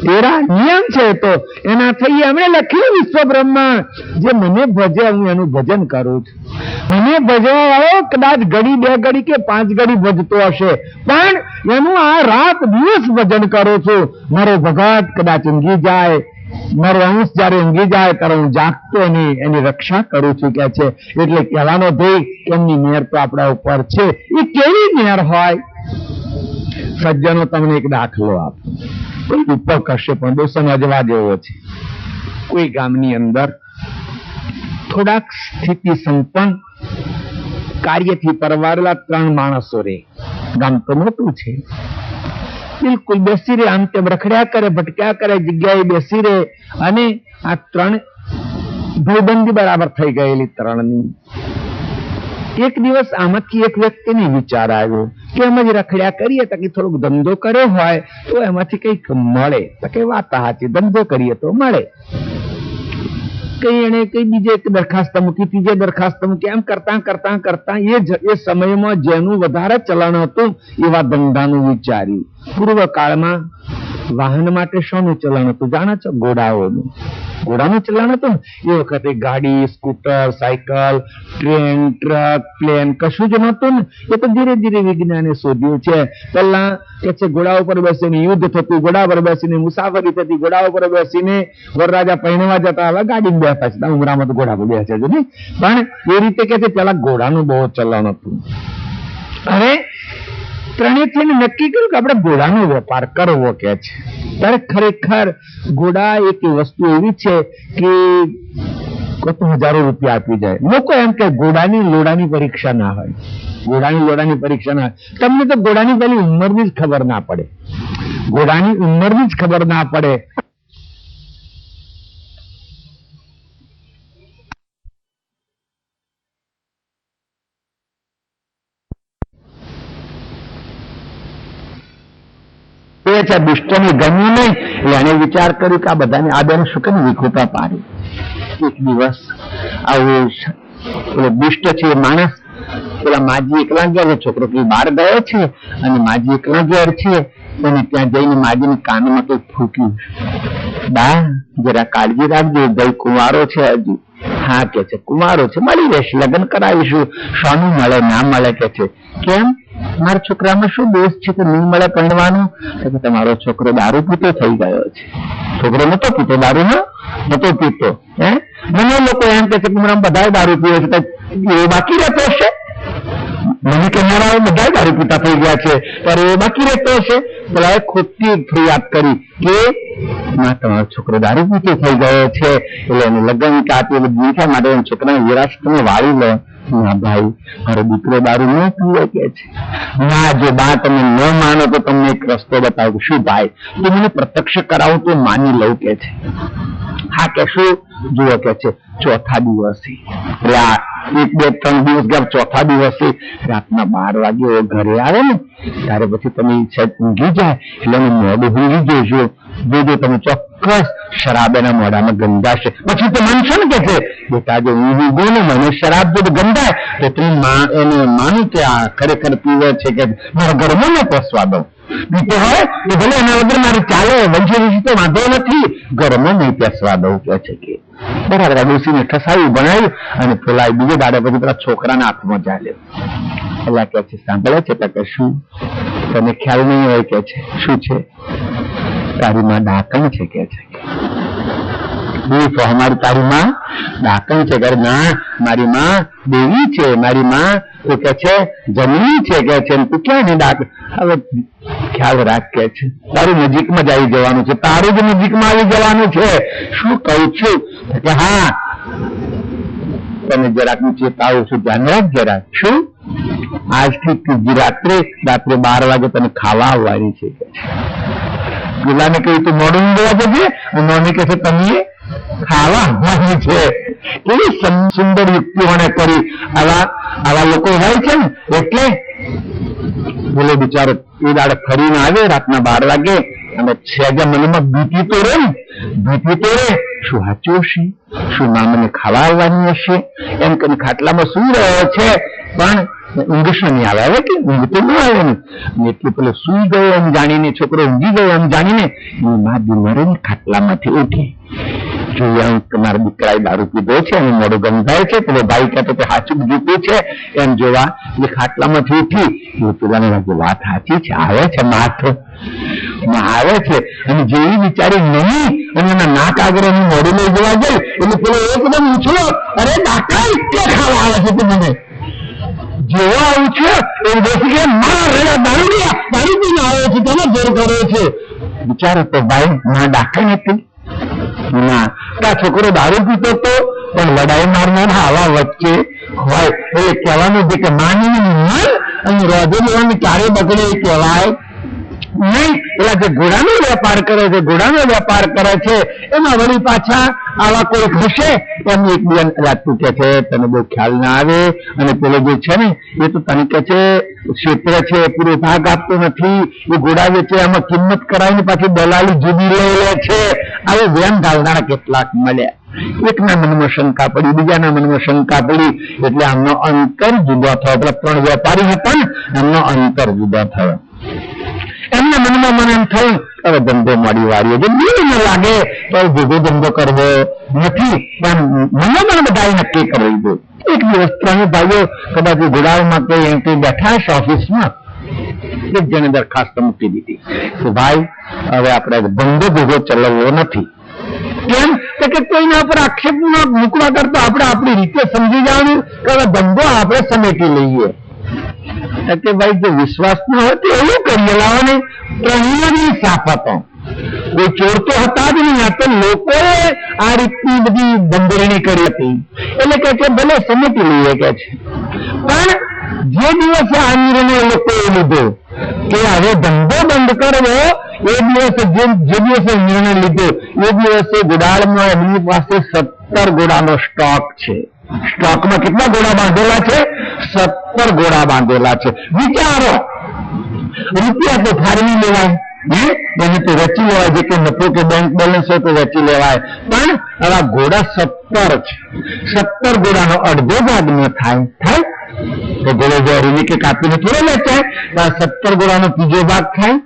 તેરા. નિયમ છે તો એના થઈ. એમણે લખ્યું વિશ્વ બ્રહ્મા, જે મને ભજે હું એનું ભજન કરું છું. મને ભજવા વાળો કદાચ ઘડી, બે ઘડી કે 5 ઘડી ભજતો હશે, પણ એનું આ રાત દિવસ ભજન કરું છું. મારો ભગત કદાચ ઊંઘી જાય, મારો અંશ જયારે ઊંઘી જાય ત્યારે હું જાગતો એની રક્ષા કરું છું. કે છે એટલે કહેવાનો ધ્યેય એમની મેર તો આપણા ઉપર છે. એ કેવી મેર હોય? સજ્જનો તમને એક દાખલો આપો. કોઈ દીપક હશે પણ બહુ સમજવા જેવો છે. કોઈ ગામની અંદર થોડાક સ્થિતિ સંપન્ન, કાર્યથી પરવારેલા 3 માણસો રહે. ગામ તો મોટું છે. બિલકુલ બેસી રહે, આમ તેમ રખડ્યા કરે, ભટક્યા કરે, જગ્યાએ બેસી રહે. અને આ ત્રણ ભાઈબંધી બરાબર થઈ ગયેલી ત્રણની. એક દિવસ આમાંથી એક વ્યક્તિને વિચાર આવ્યો કે એમ જ રખડ્યા કરીએ તો થોડોક ધંધો કર્યો હોય તો એમાંથી કંઈક મળે. તો કે વાત સાચી, ધંધો કરીએ તો મળે. કઈ એને કઈ બીજે એક દરખાસ્ત મૂકી, ત્રીજે દરખાસ્ત મૂકી, એમ કરતા કરતા કરતા એ સમયમાં જેનું વધારે ચલણ હતું એવા ધંધાનું વિચાર્યું. પૂર્વ કાળમાં વાહન માટે શાનું ચલણ હતું જાણો છો? ઘોડાઓનું. ઘોડાનું ચલણ હતું ને એ વખતે ગાડી, scooter, cycle, train, truck, plane કશું જ નતું ને. એ તો ધીરે ધીરે વિજ્ઞાને શોધ્યું છે. પહેલા કે છે ઘોડા ઉપર બેસીને યુદ્ધ થતું, ઘોડા પર બેસીને મુસાફરી થતી, ઘોડા ઉપર બેસીને વરરાજા પહેણવા જતા, હવે ગાડી બેઠા છે, ઉમરામાં તો ઘોડા પર બેસે છે ને. પણ એ રીતે કે છે પેલા ઘોડાનું બહુ ચલણ હતું. હવે ત્રણેયથી નક્કી કર્યું કે આપણે ઘોડાનો વેપાર કરવો કે છે. ત્યારે ખરેખર ઘોડા એક વસ્તુ એવી છે કે કત હજારો રૂપિયા આપી જાય. લોકો એમ કે ઘોડાની લોડાની પરીક્ષા ના હોય, ઘોડાની લોડાની પરીક્ષા ના હોય. તમને તો ઘોડાની પેલી ઉંમરની જ ખબર ના પડે, ઘોડાની ઉંમરની જ ખબર ના પડે. દુષ્ટને ગમ્યું નહીં એટલે એને વિચાર કર્યું કે આ બધાને આદરણ શું કરીને વિખૂટા પાડી. એક દિવસ આવું પેલો દુષ્ટ છે માણસ પેલા માજી એકલા ગયા છે, છોકરો બહાર ગયો છે અને માજી એકલા ઘેર છે. અને ત્યાં જઈને માજીને કાનમાં કઈ ફૂક્યું, બા જરા કાળજી રાખજો, ભાઈ કુંવારો છે હજુ. હા કે છે કુંવારો છે, મળી રહેશે, લગ્ન કરાવીશું. શાનું મળે ના મળે કે છે. કેમ મારા છોકરામાં શું દોષ છે કે નહીં મળે પરણવાનું? તમારો છોકરો દારૂ પીતો થઈ ગયો છે. છોકરો નતો પીતો, દારૂ નતો પીતો. મને લોકો એમ કે છે કે બધા દારૂ પીવે છે, એ બાકી રહેતો હશે. મને કે મારા બધા દારૂ પીતા થઈ ગયા છે, ત્યારે એ બાકી રહેતો હશે. પેલા ખોટી ફરિયાદ કરી કે ના તમારો છોકરો દારૂ પીતો થઈ ગયો છે એટલે એને લગ્ન કે આપી દીધા માટે છોકરાને વિરાસત તમે વાળી લો. ના ભાઈ, મારો દીકરો દારૂ ન પીવે કે છે. ના જો બા તમે ન માનો તો તમને એક રસ્તો બતાવું. શું ભાઈ? તો મને પ્રત્યક્ષ કરાવું તો માની લઉં કે છે. હા કે શું? જુઓ કે છે ચોથા દિવસે, એટલે આ 1, 2, 3 દિવસ ગયા, ચોથા દિવસે રાતના 12 વાગે ઘરે આવે ને ત્યારે પછી તમે ઊંઘી જાય એટલે મોઢું ભૂલી જોજો. જોજો તમે ચોક્કસ શરાબ એના મોઢામાં ગંધાશે. પછી તો માનશો ને કે છે બેટા જો હું ઊંઘું ને મને શરાબ જો ગંધાય તો તમે એને માનું કે આ ખરેખર પીવે છે કે મારા ઘરમાં ન પસવા દઉં. પીતો હોય તો ભલે એના વગર મારે ચાલે, વંશી તો વાંધો નથી, ઘરમાં નહીં પેસવા દઉં કે છે. કે બરાબર આ ડોસીને ઠસાવી બનાવ્યું અને પેલા બીજે દાડે પછી પેલા છોકરાના હાથમાં ચાલ્યો. પેલા કે છે સાંભળે છે કે શું? તને ખ્યાલ નહીં હોય કે છે. શું છે? તારી માં ડાકણ છે કે છે. તો અમારી તારી માં ડાકણ છે કે ના મારી માં દેવી છે, મારી માં તો કે છે જમીન છે કે છે. તું ક્યાં ને ડાક? હવે ખ્યાલ રાખ કે છે તારું નજીકમાં જ આવી જવાનું છે, તારું જ નજીકમાં આવી જવાનું છે. શું કહું છું કે હા તમે જરાક ચેતાવું છું, ધ્યાન રાખ જરાક. શું? આજથી રાત્રે 12 વાગે તને ખાવા આવવાની છે. પેલાને કહ્યું તું મોડું ઊંઘવા જજે, ઉन्होंने કહે છે તમે ખાવા આવવાની છે. કેવી સુંદર યુક્તિઓને કરી. આવા લોકો હોય છે ને એટલે બોલો બિચારો એ દાડે ફરીને આવે રાતના 12 વાગે અને સહેજા મનમાં બીતી તો રે, બીતી તો રે. શું સાચું હશે? શું માં મને ખાવા આવવાની હશે? એમ કરીને ખાટલામાં સુઈ રહ્યો છે પણ ઊંઘ નહીં આવે. હવે કે ઊંઘ તો ન આવે ને એટલે પેલો સુઈ ગયો એમ જાણીને, છોકરો ઊંઘી ગયો એમ જાણીને માં બીમારે ને ખાટલામાંથી ઉઠી. જોયા તમારા દીકરાએ દારૂ પીધો છે અને મોઢું ગંધાય છે. પેલો ભાઈ કહેતો કે સાચું જીતું છે એમ જોવા એટલે ખાટલામાંથી ઉઠી. પેલાને લાગે વાત સાચી છે, આવે છે માથ આવે છે. અને જેવી વિચારી નહીં અને એના નાક આગળ એનું મોઢું લઈ જવા જાય એટલે પેલો એકદમ ઉછળો, અરે દાખલા એટલે ખાવા આવે છે તું મને જેવા આવું છે એ બેસી ગયા દારૂ પીને આવે છે, તમે જોર કરે છે. વિચારો તો ભાઈ ના દાખલ નથી ના આ છોકરો દારૂ પીતો તો પણ લડાઈ મારનાર આવા વચ્ચે હોય એટલે કહેવાનું છે કે માની મન અને રોજે લેવાની ક્યારે બગડે એ કહેવાય નહીં, પેલા જે ઘોડાનો વેપાર કરે છે, ઘોડાનો વેપાર કરે છે એમાં વળી પાછા આવા કોઈ હશે એમ એકબીજા તું કે છે તને બહુ ખ્યાલ ના આવે, અને પેલો જે છે ને એ તો તને કે છે ક્ષેત્ર છે પૂરો ભાગ આપતો નથી, એ ઘોડા વેચે એમાં કિંમત કરાવીને પાછી દલાલી જુદી લઈ લે છે. આવો વેમ ધારણા કેટલાક મળ્યા. એકના મનમાં શંકા પડી, બીજાના મનમાં શંકા પડી, એટલે આમનો અંતર જુદો થયો. પેલા 3 વેપારી હતા ને એમનો અંતર જુદો થયો. એમના મનમાં મને એમ થયું હવે ધંધો મારી વાળી જો ન લાગે તો ભેગો ધંધો કરવો નથી, પણ મનમાં બધા નક્કી કરી દીધું. એક દિવસ 3 ભાઈઓ કદાચ ઘોડાઓ માટે અહીંથી બેઠા હશે ઓફિસમાં, એક જણે દરખાસ્ત મૂકી દીધી કે ભાઈ હવે આપણે ધંધો ભેગો ચલાવવો નથી. કેમ કે કોઈના પર આક્ષેપ મૂકવા કરતા આપણે આપણી રીતે સમજી જવાનું કે હવે ધંધો આપણે સમેટી લઈએ. કે ભાઈ જો વિશ્વાસ ન હોય તો એવું કરીએ, લાવવાની પ્રહીની સાફ હતો, કોઈ ચોર તો હતા જ નહીં, આ તો લોકોએ આ રીતની બધી બંધણી કરી હતી. એટલે કે ભલે સમેટી લઈએ કે છે, પણ જે દિવસે આ નિર્ણય લોકોએ લીધો કે હવે ધંધો બંધ કરવો, એ દિવસે જે દિવસે નિર્ણય લીધો એ દિવસે ગુડાળમાં એમની પાસે 17 ઘોડાનો સ્ટોક છે. સ્ટોકમાં કેટલા ઘોડા બાંધેલા છે? 17 ઘોડા બાંધેલા છે. વિચારો, રૂપિયા તો ફાળવી લેવાય, એને તો વેચી લેવાય, જે કે નફો કે બેંક બેલેન્સ હોય તો વેચી લેવાય, પણ આવા ઘોડા 17 છે. 17 ઘોડાનો અડધો ભાગ ન થાય તો ઘોડો જો રીલી કે કાપીને થોડો વેચાય, 17 ઘોડાનો ત્રીજો ભાગ થાય,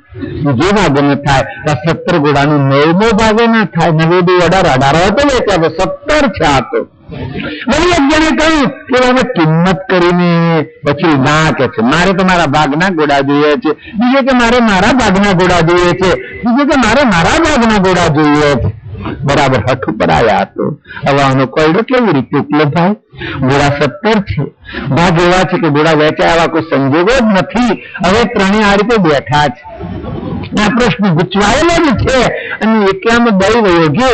બીજો ભાગ ન થાય, 17 ઘોડાનો 9મો ભાગ ના થાય, 9 18 તો વેચાય, 17 છે આ તો. મને એક જણે કહ્યું કે હવે કિંમત કરીને પછી ના કે છે મારે તો મારા ભાગના ઘોડા જોઈએ છે, બીજે કે મારે મારા ભાગના ઘોડા જોઈએ છે, બીજે કે મારે મારા ભાગના ઘોડા જોઈએ છે. બરાબર હઠ ઉપર આવ્યા હતો. હવે આનો કોયડો કેવી રીતે ઉપલબ્ધ થાય? ઘોડા 17 છે, ભાગ એવા છે કે ઘોડા વેચાય એવા કોઈ સંજોગો જ નથી. હવે 3 આ રીતે બેઠા છે, આ પ્રશ્ન ગુચવાયેલો જ છે, અને એકલામાં દઈ રહ્યો કે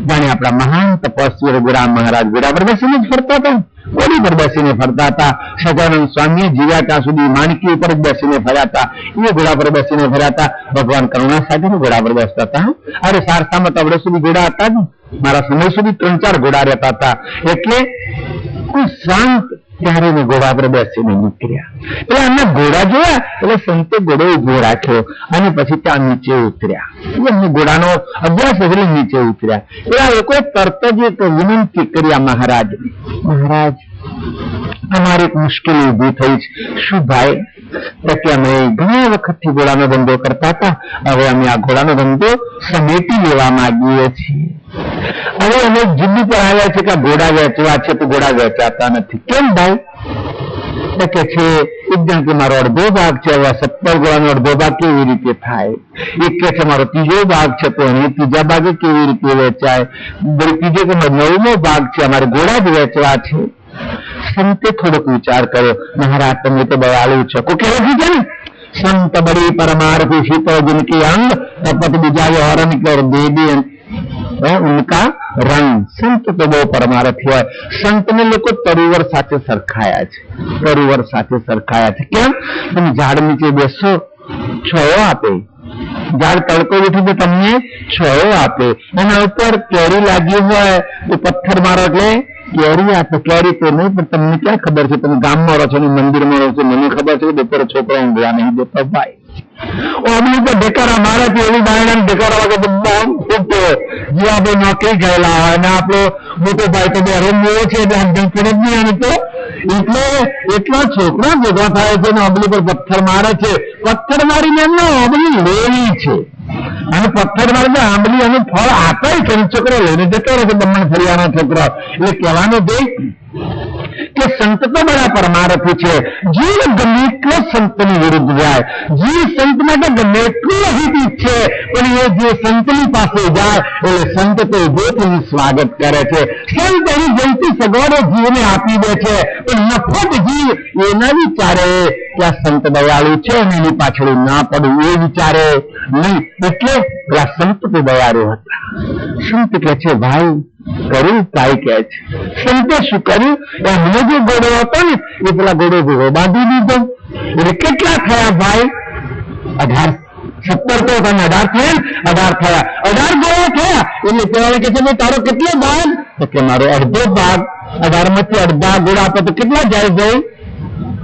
જાણે આપણા મહાન તપસ્વી રઘુરામ મહારાજ ઘોડા પર બેસીને જ ફરતા હતા, ઘોડી પર બેસીને ફરતા હતા. સહજાનંદ સ્વામી જીવ્યા ત્યાં સુધી માણકી ઉપર જ બેસીને ફર્યા હતા, એ ઘોડા પર બેસીને ફર્યા હતા. ભગવાન કરુણા સાગર ઘોડા પર બેસતા હતા. અરે સારસામાં તો આપણે સુધી ઘોડા હતા જ, મારા સમય સુધી 3-4 ઘોડા રહેતા હતા. એટલે શાંત ત્યારે ઘોડા પર બેસીને નીકળ્યા. એટલે એમના ઘોડા જોયા એટલે સંતે ઘોડો ઉભો રાખ્યો અને પછી ત્યાં નીચે ઉતર્યા. એમને ઘોડાનો અભ્યાસ એટલે નીચે ઉતર્યા. એવા લોકોએ તરત જ એક વિનંતી કરી મહારાજ, મહારાજ અમારી એક મુશ્કેલી ઉભી થઈ છે. શું ભાઈ? કે અમે ઘણા વખતથી ઘોડાનો ધંધો કરતા હતા, હવે અમે આ ઘોડાનો ધંધો સમેટી લેવા માંગીએ છીએ. હવે અમે જિદ્દ પર આવ્યા છે કે ઘોડા વેચવા છે તો ઘોડા વેચાતા નથી. કેમ ભાઈ? કે છે એકદમ કે મારો અડધો ભાગ છે, હવે 17 ઘોડાનો અડધો ભાગ કેવી રીતે થાય? એક કે છે મારો ત્રીજો ભાગ છે તો એને ત્રીજા ભાગે કેવી રીતે વેચાય? ત્રીજો કે 9મો ભાગ છે, અમારે ઘોડા જ વેચવા છે. સંતે થોડોક વિચાર કર્યો, મહારાજ તમે તો દયાળુ છો. કોઈ કહેવું છે ને સંત બડી પરમાર્થી શીતો જિનકી અંગ તપત બીજા હરણ કર દેદી ઉનકા રંગ. સંત તો બહુ પરમાર્થી હોય. સંતને લોકો તરુવર સાથે સરખાયા છે, તરુવર સાથે સરખાયા છે. કેમ? તમે ઝાડ નીચે બેસો, છાયો આપે, ઝાડ તડકો ઉઠી તો તમને છાયો આપે, એના ઉપર કેરી લાગી હોય તો પથ્થર મારો એટલે કેરી આપે. કેરી તો નહીં, પણ તમને ક્યાં ખબર છે? તમે ગામમાં રહો છો ને મંદિરમાં રહો છો, મને ખબર છે કે બપોરે છોકરા ઊંઘવા નહીં દેતા ભાઈ. અમને તો ઢેકારા મારે છે, એવી બાયણા ઢેકારા વાગે તો બહુ ફૂટતો. જે આપણે નોકરી ગયેલા હોય ને આપણો મોટો ભાઈ તો બેરોજગાર છે એટલે આમ પડે જ નહીં. આને તો એટલે એટલા છોકરા ભેગા થાય છે ને અબલી પર પથ્થર મારે છે. પથ્થર મારીને એમને અબલી લેવી છે, અને પથ્થર મારીને આંબલી અને ફળ આપે છે. છોકરો લઈને જતો રહે છે દમણ ફરિયાના છોકરા. એટલે કહેવાનો દે કે સંત તો બડા પરમાર્થી છે. જીવ ગમે એટલો સંતની વિરુદ્ધ જાય, જીવ સંત માટે ગમે એટલું અહિત છે, પણ એ જે સંતની પાસે જાય એટલે સંત તો ઉભોથી સ્વાગત કરે છે. સંત એની જયંતી સગવડો જીવને આપી દે છે, પણ નફત જીવ એ ના વિચારે કે આ સંત દયાળુ છે અને એની પાછળ ના પડવું, એ વિચારે નહીં. એટલે પેલા સંત તો દયાળુ હતા. સંત કે છે ભાઈ કર્યું કાંઈ કહે છે. સંતે શું કર્યું? એમને જે ઘોડો હતો ને એ પેલા ઘોડો ઘોડો બાંધી દીધો. એટલે કેટલા થયા ભાઈ? 17 તો 18 થયા, 18 થયા, 18 ગોળા થયા એટલે કહેવાય કે છે ભાઈ તારો કેટલો ભાગ? તો કે મારો અડધો ભાગ. 18 માંથી અડધા ગોળા આપે તો કેટલા જાય?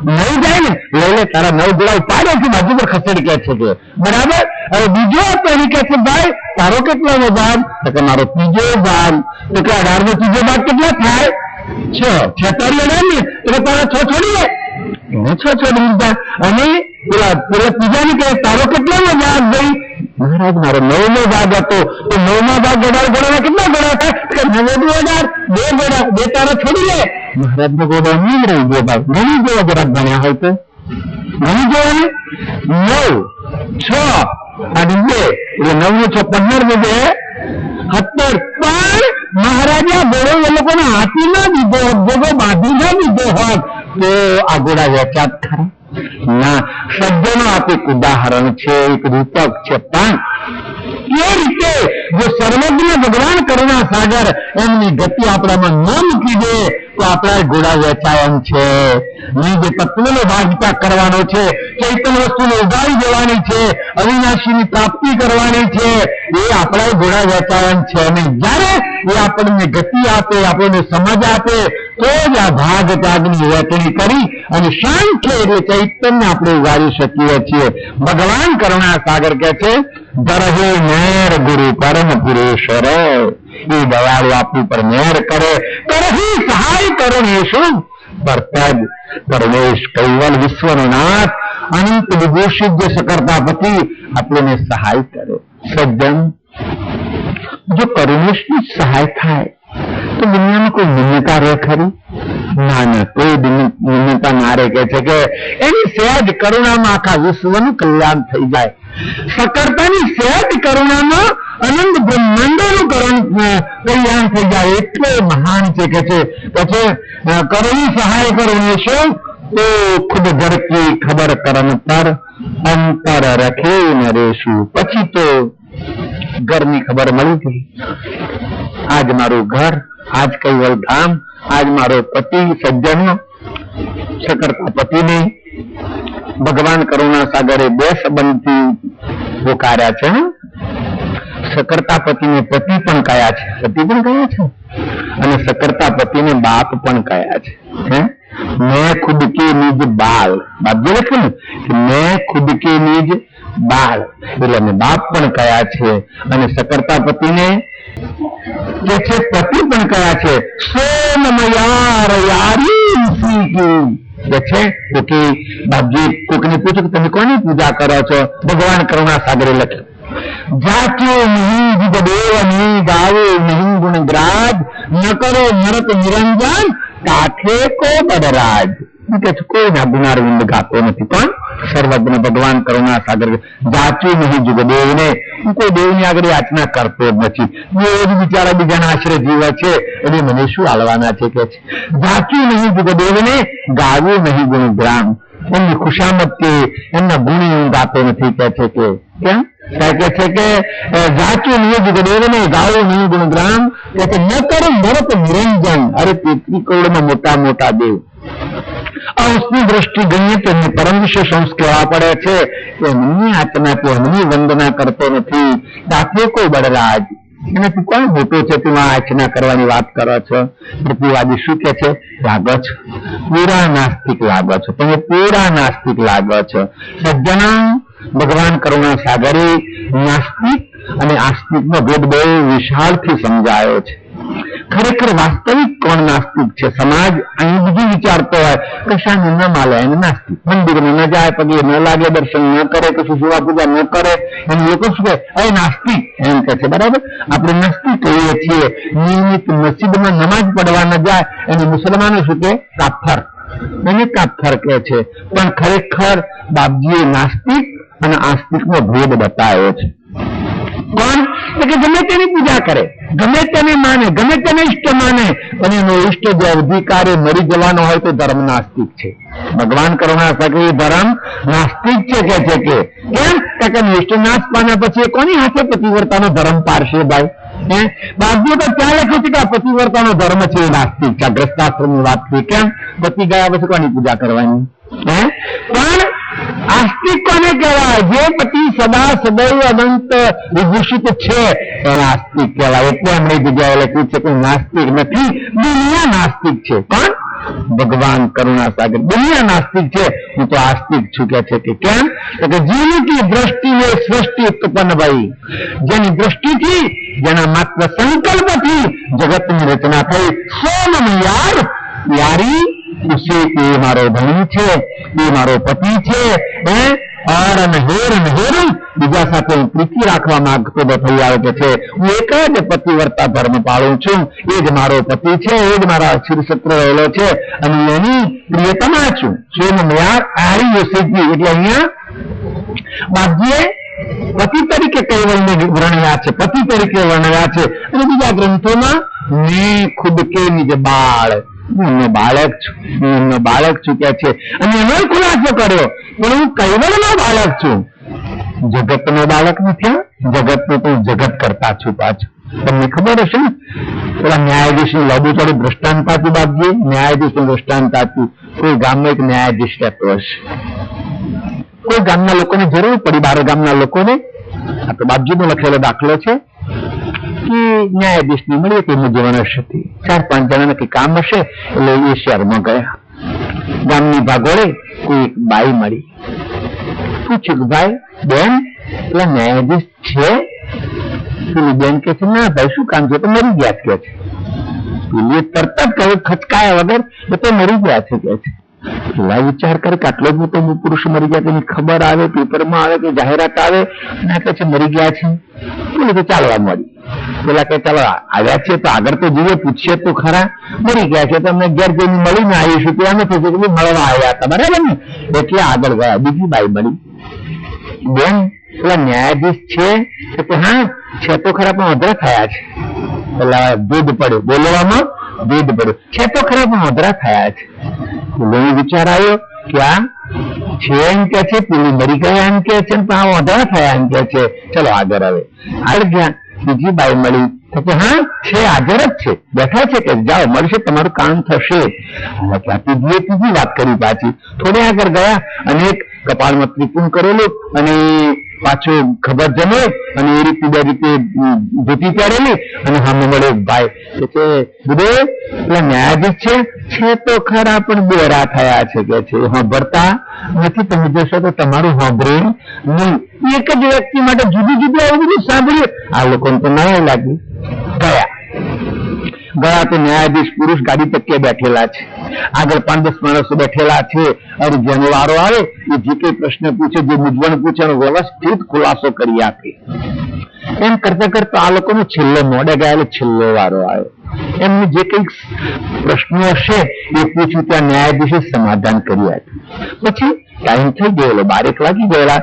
9 જાય ને. એટલે તારા 9 ગોળા ઉપાડે છે, બાજુ પર ખસેડી કે છે કે બરાબર. હવે બીજો આપે કે છે ભાઈ તારો કેટલાનો ભાગ? તો કે મારો ત્રીજો ભાગ. તો કે 18 નો ત્રીજો ભાગ કેટલા થાય? 6. 6 તારી 18 ને એટલે તારા 6 છોડી દે. એને 6 છોડી દીધા. અને પેલા ત્રીજાને કહે તારો કેટલાનો ભાગ? ભાઈ મહારાજ મારો 9નો ભાગ હતો. તો 9માં ભાગ 18 ગોળાના કેટલા ગોળા થાય? કે 9 × 18 2 ગોળા, 2 તારા છોડી દે. મહારાજ નો ગોળો નહીં રહી ગયો ભાઈ. ગણી ગયો જરાક ભણ્યા હોય તો ગણી ગયો ને. 9 6 અને 2 એટલે 9 નું 6 15 ને 2 17. પણ મહારાજે આ ગોળો એ લોકોને હાથી ના દીધો હોત, ભોગો બાંધી ના દીધો હોત તો આ ગોળા વેચાત ખરા ના. શબ્દનો આ એક ઉદાહરણ છે, એક રૂપક છે. પણ એ રીતે જો સર્વજ્ઞ ભગવાન કરુણા સાગર એમની ગતિ આપણામાં ન મૂકી દે તો આપણા ઘોડા વેચાય એમ છે. ની જે તત્વનો ભાગ વિચાર કરવાનો છે, ચૈતન્ય વસ્તુને ઉગાડી દેવાની છે, અવિનાશીની પ્રાપ્તિ કરવાની છે, એ આપણા ઘોડા વેચાય એમ છે. અને જયારે એ આપણને ગતિ આપે, આપણને સમજ આપે તો જ આ ભાગ ત્યાગની વેચણી કરી અને શાંત એટલે ચૈતન્ય આપણે ઉગાડી શકીએ છીએ. ભગવાન કરુણા સાગર કે છે ધરહે મેર ગુરુ પરમ પુરેશ્વર, એ દયાળુ આપણી પર મેર કરે. કરહી સહાય કરુણેશુ પરતજ પરમેશ કૈવલ વિશ્વનો નાથ અનંત વિભૂષિત જે સકર્તાપતિ આપણને સહાય કરે. સજ્જન જો કરુણેશની સહાય થાય તો દુનિયામાં કોઈ નિમ્નતા રહે ખરી? ના ના, કોઈ નિમ્નતા ના રહે. કે છે કે એની સહેજ કરુણામાં આખા વિશ્વનું કલ્યાણ થઈ જાય. સકર્તાની સહેજ કરુણામાં અનંત બ્રહ્માંડોનું કલ્યાણ થઈ જાય. એટલે મહાન છે. કે છે પછી કરુણી સહાય કરુણેશો તો ખુદ ઘર કી ખબર કરમ પર અંતર રખે નરેશુ. પછી તો ઘરની ખબર મળી ગઈ. આજ મારું ઘર, આજ કૈવલ ધામ, આજ મારો પતિ સજ્જન સકર્તા પતિને ભગવાન કરુણા સાગરે 2 સંબંધથી પોકાર્યા છે. સકર્તા પતિને પતિ પણ કયા છે, પતિ પણ કયા છે, અને સકર્તા પતિને બાપ પણ કયા છે. મેં ખુદ કે નિજ બાલ, બાપ જે લખ્યું ને કે મેં ખુદ કે નિજ બાળ, એટલે અમે બાપ પણ કયા છે. અને સકર્તા પતિને કે છે પતિ પણ કયા છે. સોનમયાર યારી છે કે બાપજી કોકને પૂછ્યું કે તમે કોની પૂજા કરો છો? ભગવાન કરુણા સાગરે લખ્યું જાચ્યું નહીં જુગદેવ નહીં ગાવો નહીં ગુણગ્રાજ, ન કરો નરક નિરંજન કાઠે કો બડરાજ. કે કોઈના ગુણારવિંદ ગાતો નથી, પણ સર્વજ્ઞ ભગવાન કરુણા સાગર જાચ્યું નહીં જુગદેવને. કોઈ દેવની આગળ યાચના કરતો જ નથી. દેવ બિચારા બીજાના આશ્રય જીવે છે એટલે મને શું આલવાના છે. કે છે જાચ્યું નહીં જુગદેવને ગાવું નહીં ગુણગ્રામ. એમની ખુશામત કે એમના ગુણ હું ગાતો નથી. કે છે કે કેમ કે છે કે જાચ્યું નહીં જુગદેવને ગાવું નહીં ગુણગ્રામ. કે છે ન કરો નરક નિરંજન. અરે તેત્રી કરોડમાં મોટા મોટા દેવ અંશની દ્રષ્ટિ ગણીએ તો એમને પરમ વિશેષ અંશ કહેવા પડે છે. એમની આત્મા તો એમની વંદના કરતો નથી. દાખલે કોઈ બળરાજ એનાથી કોણ મોટો છે? તું આચના કરવાની વાત કરો છો. પ્રતિવાદી શું કે છે? લાગો છો પૂરા નાસ્તિક લાગો છો, તમે પૂરા નાસ્તિક લાગો છો. સજ્જના ભગવાન કરુણા સાગરે નાસ્તિક અને આસ્તિક નો ભેદ બહુ વિશાળથી સમજાયો છે. ખરેખર વાસ્તવિક કોણ નાસ્તિક છે? સમાજ અહીં બીજું વિચારતો હોય કશાને ન માલે એને નાસ્તિક. મંદિરમાં ન જાય, પગે ન લાગે, દર્શન ન કરે, કશું સેવા પૂજા ન કરે, એને લોકો શું કહે? અરે નાસ્તિક એમ કે છે. બરાબર, આપણે નાસ્તિક કહીએ છીએ. નિયમિત મસ્જિદમાં નમાજ પડવા ન જાય એને મુસલમાનો શું કે? કાફર. એને કાફર કહે છે. પણ ખરેખર બાપજીએ નાસ્તિક અને આસ્તિક નો ભેદ બતાવ્યો છે. કોણ? કે ગમે તેની પૂજા કરે, ગમે તેને માને, ગમે તેને ઇષ્ટ માને, અને એનો ઇષ્ટ જે અધિકારે મરી જવાનો હોય તો ધર્મ નાસ્તિક છે. ભગવાન કરુણા સાગર ધર્મ નાસ્તિક છે. કે છે કે કેમ? કે ઇષ્ટ નાશ પામ્યા પછી કોની હાથે પતિવ્રતાનો ધર્મ પાડશે ભાઈ? બાપજી તો ત્યાં લખ્યું છે કે આ પતિવ્રતાનો ધર્મ છે એ નાસ્તિક છે. ગ્રસ્તાશ્રમ ની વાત થઈ. કેમ? પતિ ગયા પછી કોની પૂજા કરવાની? પણ આસ્તિક કોને કહેવાય? જે પતિ સદા સદૈવ અનંત વિભૂષિત છે એને આસ્તિક કહેવાય. એટલે એમણે જગ્યાએ લખ્યું છે કે નાસ્તિક નથી, દુનિયા નાસ્તિક છે. કોણ? ભગવાન કરુણા સાગર. દુનિયા નાસ્તિક છે, હું તો આસ્તિક છું કે છે. કે કેમ? તો કે જીવની દ્રષ્ટિ એ સૃષ્ટિ ઉત્પન્ન ભાઈ, જેની દ્રષ્ટિથી, જેના માત્ર સંકલ્પથી જગતની રચના થઈ. સોનમ યાર યારી ઉસે એ મારો ધણી છે, એ મારો પતિ છે. બીજા સાથે હું પ્રીતિ રાખવા માંગતો થઈ આવે કે છે હું એક જ પતિવ્રતા ધર્મ પાળું છું, એ જ મારો પતિ છે, એ જ મારા શિરસત્ર રહેલો છે અને એની પ્રિયતમા છું. સોનમ યાર આરી ઉસેજી એટલે અહીંયા બાપજીએ પતિ તરીકે કૈવલ્યને વર્ણવ્યા છે, પતિ તરીકે વર્ણવ્યા છે. અને બીજા ગ્રંથોમાં મેં ખુદ કે નિજ બાળ, હું બાળક છું, હું એમનો બાળક છું કે છે. અને એનો ખુલાસો કર્યો પણ હું કૈવલ્યનો બાળક છું, જગતનો બાળક નથી. જગતનો તો જગત કરતા છું પાછું. તમને ખબર હશે ને પેલા ન્યાયાધીશનું લાંબુ ચોડું દ્રષ્ટાંત આપ્યું બાપજી. ન્યાયાધીશનું દ્રષ્ટાંત આપ્યું. કોઈ ગામમાં એક ન્યાયાધીશ રહેતો હશે, કોઈ ગામના લોકોને જરૂર પડી, 12 ગામના લોકોને. આ તો બાપજીનો લખેલો દાખલો છે કે ન્યાયાધીશ ની મળીએ તે મૂંઝવણ હતી. 4-5 જણાને કઈ કામ હશે એટલે એ શહેરમાં ગયા. ગામની ભાગોળે કોઈ એક બાઈ મળી. પૂછ્યું કે ભાઈ બેન પેલા ન્યાયાધીશ છે? પેલી બેન કે છે ના ભાઈ શું કામ છે? તો મરી ગયા કે છે. પેલી તરત જ કહ્યું ખચકાયા વગર તો મરી ગયા છે કે છે. પેલા વિચાર કરે કે આટલો મોટો પુરુષ મરી ગયા, તેની ખબર આવે, પેપરમાં આવે કે જાહેરાત આવે, ના કે છે મરી ગયા છે. પેલું તો ચાલવા મળી. પેલા કે ચાલો આવ્યા છે તો આગળ તો જઈએ, પૂછીએ તો ખરા. મરી ગયા છે તો અમને ઘેર જઈને મળીને આવીશું. ત્યાં નથી કે મળવા આવ્યા હતા, બરાબર ને? એટલે આગળ ગયા. બીજી બાઈ મળી. બેન પેલા ન્યાયાધીશ છે? તો હા છે તો ખરા પણ અધરા થયા છે. પેલા ભેદ પડ્યો બોલવામાં, ભેદ પડ્યો. છે તો ખરા પણ અધરા થયા છે. વિચાર આવ્યો કે આ છે એમ કે છે, પેલી મરી ગયા એમ કે છે, પણ આ અધરા થયા એમ કે છે. ચલો આગળ આવે. આગળ ગયા. બીજી બાઈ મળી તો કે હા છે, હાજર જ છે, બેઠા છે કે જાઓ મળશે, તમારું કામ થશે. ત્રીજી વાત કરી પાછી. થોડે આગળ ગયા અને એક કપાળમાં ત્રિપુણ કરેલું અને પાછું ખબર જમે અને એ રીતે બે રીતે ધોતી પહેરેલી અને સામે મળે ભાઈ કે બુધે પેલા ન્યાયાધીશ છે તો ખરા પણ બેરા થયા છે કે છે, સાંભળતા નથી. તમે જશો તો તમારું સાંભળે નહીં. એક જ વ્યક્તિ માટે જુદી જુદી આવું બધું સાંભળ્યું. આ લોકોને તો ના લાગ્યું. ગયા તો ન્યાયાધીશ પુરુષ ગાડી તકે બેઠેલા છે, આગળ 5-10 માણસો બેઠેલા છે. અને જેનો વારો આવે એ જે કઈ પ્રશ્ન પૂછે, જે મૂંઝવણ પૂછે એનો વ્યવસ્થિત ખુલાસો કરી આપે. એમ કરતા કરતા આ લોકોનો છેલ્લો મોડે ગયેલો છેલ્લો વારો આવ્યો. એમને જે કઈક પ્રશ્નો હશે એ પૂછ્યું, ત્યાં ન્યાયાધીશે સમાધાન કરી આપ્યું. પછી ટાઈમ થઈ ગયેલો, 12 વાગી ગયેલા.